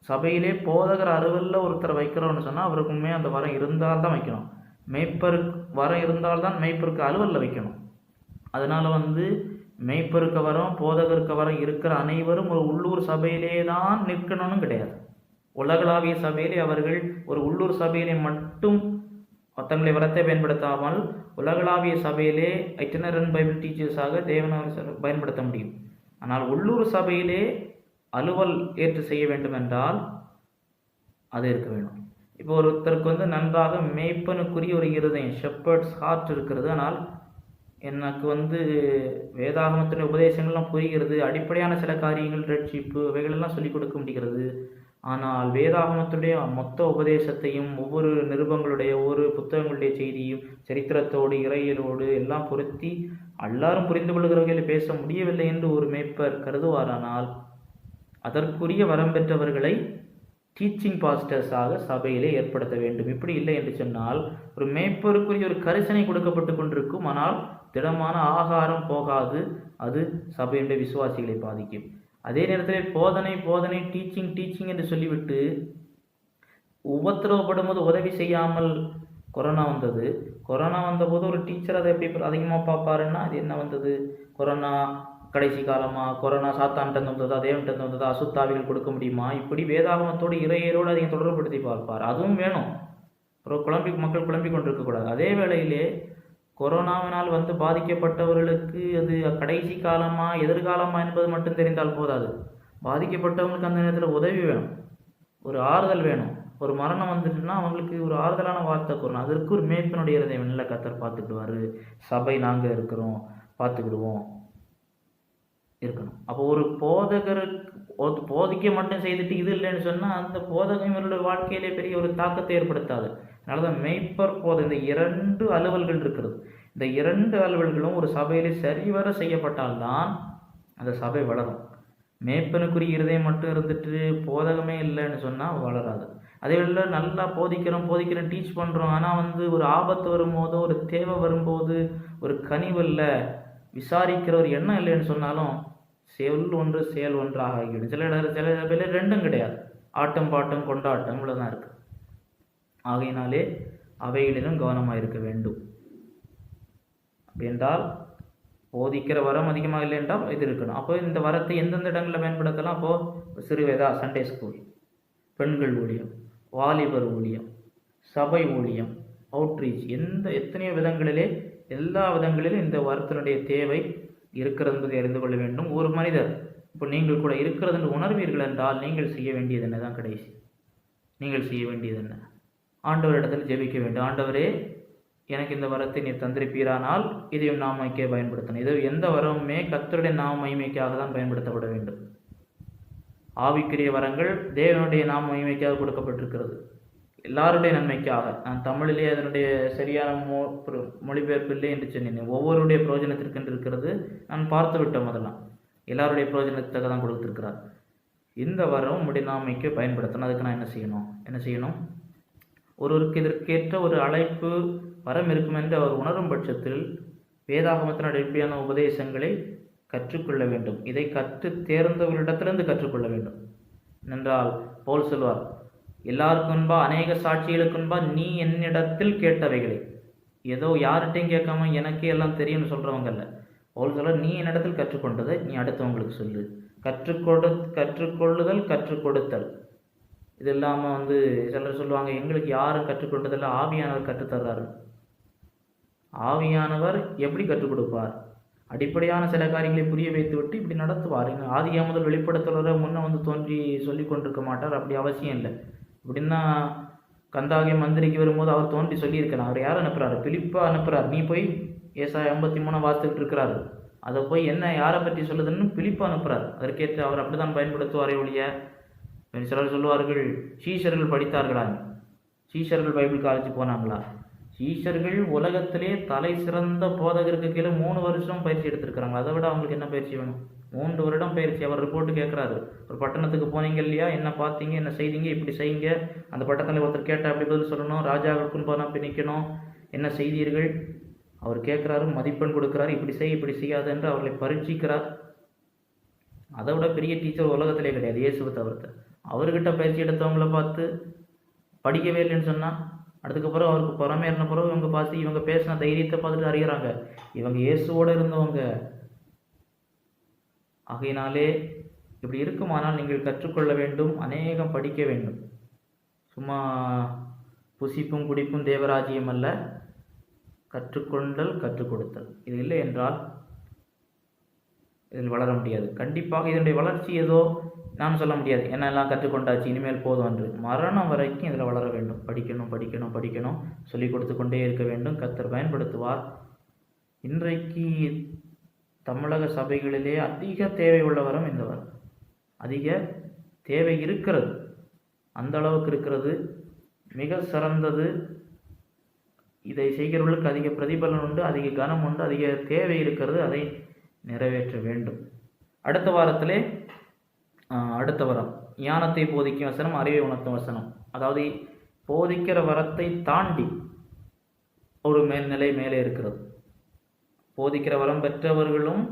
S1: சபையிலே போதகர் அலுவலில் ஒருத்தர் வைக்கிறோம்னு சொன்னால் அவருக்கு உண்மையாக அந்த வரம் இருந்தால் தான் வைக்கணும். மேய்ப்பருக்கு வரம் இருந்தால்தான் மேய்ப்பருக்கு அலுவலில் வைக்கணும். அதனால் மெய்ப்பருக்கு வரம் போதகருக்கு வரம் இருக்கிற அனைவரும் ஒரு உள்ளூர் சபையிலே தான் நிற்கணும்னு கிடையாது. உலகளாவிய சபையிலே அவர்கள் ஒரு உள்ளூர் சபையிலே மட்டும் தங்களை வரத்தை பயன்படுத்தாமல் உலகளாவிய சபையிலே ஐட்டனரன் பைபிள் டீச்சர்ஸாக தேவனை பயன்படுத்த முடியும். ஆனால் உள்ளூர் சபையிலே அலுவல் ஏற்று செய்ய வேண்டும் என்றால் அது இருக்க வேண்டும். இப்போ ஒருத்தருக்கு நன்றாக மேய்ப்பனுக்குரிய ஒரு இருதயம், ஷெப்பர்ட்ஸ் ஹார்ட் இருக்கிறது. ஆனால் எனக்கு வேதாகமத்தினுடைய உபதேசங்கள்லாம் புரிகிறது, அடிப்படையான சில காரியங்கள் ரட்சிப்பு அவைகளெல்லாம் சொல்லிக் கொடுக்க முடிகிறது. ஆனால் வேதாகமத்துடைய மொத்த உபதேசத்தையும் ஒவ்வொரு நிருபங்களுடைய ஒவ்வொரு புத்தகங்களுடைய செய்தியும் சரித்திரத்தோடு இறையியலோடு எல்லாம் பொருத்தி எல்லாரும் புரிந்து கொள்கிற வகையில் பேச முடியவில்லை என்று ஒரு மேய்ப்பர் கருதுவாரானால் அதற்குரிய வரம் பெற்றவர்களை டீச்சிங் பாஸ்டர்ஸாக சபையிலே ஏற்படுத்த வேண்டும். இப்படி இல்லை என்று சொன்னால் ஒரு மேய்ப்பருக்குரிய ஒரு கரிசனை கொடுக்கப்பட்டு கொண்டிருக்கும், ஆனால் திடமான ஆகாரம் போகாது. அது சபையுடைய விசுவாசிகளை பாதிக்கும். அதே நேரத்தில் போதனை டீச்சிங் என்று சொல்லிவிட்டு உபத்திரவப்படும் போது உதவி செய்யாமல் கொரோனா வந்தது. கொரோனா வந்தபோது ஒரு டீச்சர் அதை எப்படி அதிகமாக பார்ப்பாருன்னா அது என்ன வந்தது? கொரோனா கடைசி காலமாக, கொரோனா சாத்தான்ட்டு வந்ததா, தேவன்ட்டு வந்ததா, அசுத்தாவிகள் கொடுக்க முடியுமா? இப்படி வேதாகமத்தோடு இறையரோடு அதிகம் தொடர்புபடுத்தி பார்ப்பார். அதுவும் வேணும். அப்புறம் மக்கள் குழம்பி கொண்டிருக்கக்கூடாது. அதே வேளையிலே கொரோனாவினால் பாதிக்கப்பட்டவர்களுக்கு அது கடைசி காலமா எதிர்காலமா என்பது மட்டும் தெரிந்தால் போதாது. பாதிக்கப்பட்டவங்களுக்கு அந்த நேரத்தில் உதவி வேணும், ஒரு ஆறுதல் வேணும். ஒரு மரணம் வந்துட்டுன்னா அவங்களுக்கு ஒரு ஆறுதலான வார்த்தை கூறணும். அதற்கு ஒரு மேய்ப்பனுடைய இருதயம், நல்ல கத்தர் பார்த்துக்கிடுவார், சபை நாங்கள் இருக்கிறோம், பார்த்துக்கிடுவோம் இருக்கணும். அப்போ ஒரு போதகருக்கு போதிக்க மட்டும் செய்துட்டு இது இல்லைன்னு சொன்னால் அந்த போதகம் இவருடைய வாழ்க்கையிலே பெரிய ஒரு தாக்கத்தை ஏற்படுத்தாது. அதனால தான் மெய்ப்பர் இந்த 2 அலுவல்கள் இருக்கிறது. இந்த 2 அலுவல்களும் ஒரு சபையிலே சரிவர செய்யப்பட்டால்தான் அந்த சபை வளரும். மேய்ப்பனுக்குரிய இருதயம் மட்டும் இருந்துட்டு போதகமே இல்லைன்னு சொன்னால் வளராது. அதே வேளை நல்லா போதிக்கிறோம் டீச் பண்ணுறோம், ஆனால் ஒரு ஆபத்து வரும்போதோ ஒரு தேவை வரும்போது ஒரு கனிவு இல்லை, விசாரிக்கிற ஒரு எண்ணம் இல்லைன்னு சொன்னாலும் செயல் ஒன்றாக ஆகிவிடும். சில சபையில் 2ம் கிடையாது, ஆட்டம் பாட்டம் கொண்டாட்டம் இவ்வளோதான் இருக்குது. ஆகையினாலே அவைகளிலும் கவனமாக இருக்க வேண்டும். என்றால் போதிக்கிற வரம் அதிகமாக இல்லை என்றால் இது இருக்கணும். அப்போ இந்த வரத்தை எந்தெந்த இடங்களில் பயன்படுத்தலாம்? அப்போது சிறுவேதா, சண்டே ஸ்கூல், பெண்கள் ஊழியம், வாலிபர் ஊழியம், சபை ஊழியம், அவுட்ரீச், எத்தனையோ விதங்களிலே எல்லா விதங்களிலும் இந்த வரத்தினுடைய தேவை இருக்கிறது என்பதை அறிந்து கொள்ள வேண்டும். ஒரு மனிதர் இப்போ நீங்கள் கூட இருக்கிறது என்று உணர்வீர்கள் என்றால் நீங்கள் செய்ய வேண்டியது என்ன தான் கடைசி? நீங்கள் செய்ய வேண்டியது என்ன? ஆண்டவரிடத்தில் ஜெபிக்க வேண்டும். ஆண்டவரே, எனக்கு இந்த வரத்தை நீர் தந்திருப்பீரானால் இதையும் நாமைக்கே பயன்படுத்தணும். இது எந்த வரமுமே கர்த்தருடைய நாம மகிமைக்காக தான் பயன்படுத்தப்பட வேண்டும். ஆவிக்குரிய வரங்கள் தேவனுடைய நாம மகிமைக்காக கொடுக்கப்பட்டிருக்கிறது, எல்லாருடைய நன்மைக்காக. நான் தமிழிலே அதனுடைய சரியான மொழிபெயர்ப்பு இல்லை என்று சொன்னேன். ஒவ்வொருடைய பிரயோஜனத்திற்கு இருக்கிறது. நான் பார்த்து விட்டோம், அதெல்லாம் எல்லாருடைய பிரயோஜனத்துக்காக தான் கொடுத்துருக்கிறார். இந்த வரம் உம்முடைய நாமைக்கு பயன்படுத்தணும். அதுக்கு நான் என்ன செய்யணும்? ஒருவருக்கு இதற்கேற்ற ஒரு அழைப்பு வரம் இருக்கும் என்று அவர் உணரும் பட்சத்தில் வேதாகமத்தின் அடிப்படையான உபதேசங்களை கற்றுக்கொள்ள வேண்டும். இதை கற்று தேர்ந்தவர்களிடத்திலிருந்து கற்றுக்கொள்ள வேண்டும். என்றால் பவுல் சொல்வார், எல்லாருக்கும் முன்பா, அநேக சாட்சிகளுக்கு முன்பா நீ என்னிடத்தில் கேட்டவைகளை, ஏதோ யார்கிட்டையும் கேட்காம எனக்கே எல்லாம் தெரியும்னு சொல்கிறவங்க இல்லை. பவுல் சொல்ல, நீ என்னிடத்தில் கற்றுக்கொண்டதை நீ அடுத்தவங்களுக்கு சொல்லு. கற்றுக்கொள்ளுதல், கற்றுக் கொடுத்தல். இது இல்லாமல் சிலர் சொல்லுவாங்க, எங்களுக்கு யாரும் கற்றுக் கொடுத்ததில்லை, ஆவியானவர் கற்றுத்தர்றாரு. ஆவியானவர் எப்படி கற்றுக் கொடுப்பார்? அடிப்படையான சில காரியங்களை புரிய வைத்து விட்டு இப்படி நடத்துவார். ஆதியா முதல் வெளிப்படுத்துவர முன்ன தோன்றி சொல்லி கொண்டிருக்க மாட்டார். அப்படி அவசியம் இல்லை. அப்படின்னா கந்தாகிய மந்திரிக்கு வரும்போது அவர் தோன்றி சொல்லியிருக்கிறார். அவர் யார் அனுப்புகிறார்? பிலிப்பா அனுப்புகிறார். நீ போய் ஏசாயா 53 வாசித்துக்கிட்டு இருக்கிறாரு, அதை போய் என்ன யாரை பற்றி சொல்லுதுன்னு பிலிப்பா அனுப்புகிறார். அதற்கேற்ற அவர் அப்படி தான் பயன்படுத்துவாரே ஒழிய, சிலர் சொல்லுவார்கள், சீஷர்கள் படித்தார்களா? சீஷர்கள் பைபிள் காலேஜ் போனாங்களா? சீஷர்கள் உலகத்திலே தலை சிறந்த போதகருக்கு கீழே 3 வருஷம் பயிற்சி எடுத்திருக்கிறாங்க. அதை விட அவங்களுக்கு என்ன பயிற்சி வேணும்? 3 வருடம் பயிற்சி. அவர் ரிப்போர்ட்டு கேட்குறாரு, ஒரு பட்டணத்துக்கு போனீங்க இல்லையா, என்ன பார்த்தீங்க, என்ன செய்தீங்க, இப்படி செய்யுங்க. அந்த பட்டணத்தில் ஒருத்தர் கேட்டால் அப்படி பதில் சொல்லணும். ராஜாவுக்குன்னு போனால் அப்படி நிற்கணும், என்ன செய்தீர்கள்? அவர் கேட்குறாரு, மதிப்பெண் கொடுக்குறாரு, இப்படி செய்யாது என்று அவர்களை பரீட்சிக்கிறார். அதை விட பெரிய டீச்சர் உலகத்திலே கிடையாது, இயேசுவை தவிர்த்து. அவர்கிட்ட பயிற்சி எடுத்தவங்கள பார்த்து படிக்கவே இல்லைன்னு சொன்னால், அதுக்கப்புறம் அவருக்கு புறமேறின பிறகு இவங்க பேசின தைரியத்தை பார்த்துட்டு அறிகிறாங்க, இவங்க இயேசுவோடு இருந்தவங்க, ஆகையினாலே இப்படி இருக்குமானால் நீங்கள் கற்றுக்கொள்ள வேண்டும், அநேகம் படிக்க வேண்டும். சும்மா புசிப்பும் குடிப்பும் தேவராஜ்யம் அல்ல, கற்றுக்கொண்டல் கற்றுக் கொடுத்தல். இது இல்லை என்றால் இதில் வளர முடியாது. கண்டிப்பாக இதனுடைய வளர்ச்சி ஏதோ நான் சொல்ல முடியாது, என்னெல்லாம் கற்றுக்கொண்டாச்சு இனிமேல் போதும் என்று. மரணம் வரைக்கும் இதில் வளர வேண்டும். படிக்கணும் படிக்கணும் படிக்கணும், சொல்லிக் கொடுத்து கொண்டே இருக்க வேண்டும். கர்த்தர் பயன்படுத்துவார். இன்றைக்கு தமிழக சபைகளிலே அதிக தேவை உள்ள வரம் இந்த வரம். அதிக தேவை இருக்கிறது, அந்த அளவுக்கு இருக்கிறது, மிக சிறந்தது. இதை செய்கிறவர்களுக்கு அதிக பிரதிபலன் உண்டு, அதிக கனம் உண்டு, அதிக தேவை இருக்கிறது. அதை நிறைவேற்ற வேண்டும். அடுத்த வாரத்திலே அடுத்த வரம் ஞானத்தை போதிக்கும் வசனம், அறிவை உணர்த்தும் வசனம். அதாவது போதிக்கிற வரத்தை தாண்டி ஒரு மேல்நிலை மேலே இருக்கிறது. போதிக்கிற வரம் பெற்றவர்களும்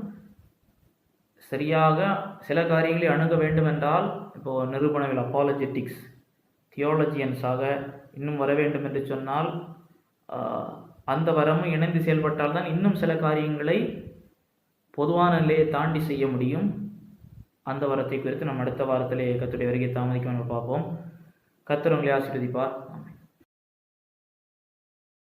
S1: சரியாக சில காரியங்களை அணுக வேண்டும் என்றால், இப்போது நிரூபணவில் அப்பாலஜெட்டிக்ஸ் தியோலஜியன்ஸாக இன்னும் வர வேண்டும் என்று சொன்னால் அந்த வரமும் இணைந்து செயல்பட்டால்தான் இன்னும் சில காரியங்களை பொதுவான நிலையை தாண்டி செய்ய முடியும். அந்த வரத்தை குறித்து நம்ம அடுத்த வாரத்திலே கர்த்தருடைய வருகை தாமதிக்கும் பார்ப்போம். கர்த்தர் உங்களை ஆசீர்வதிப்பார்.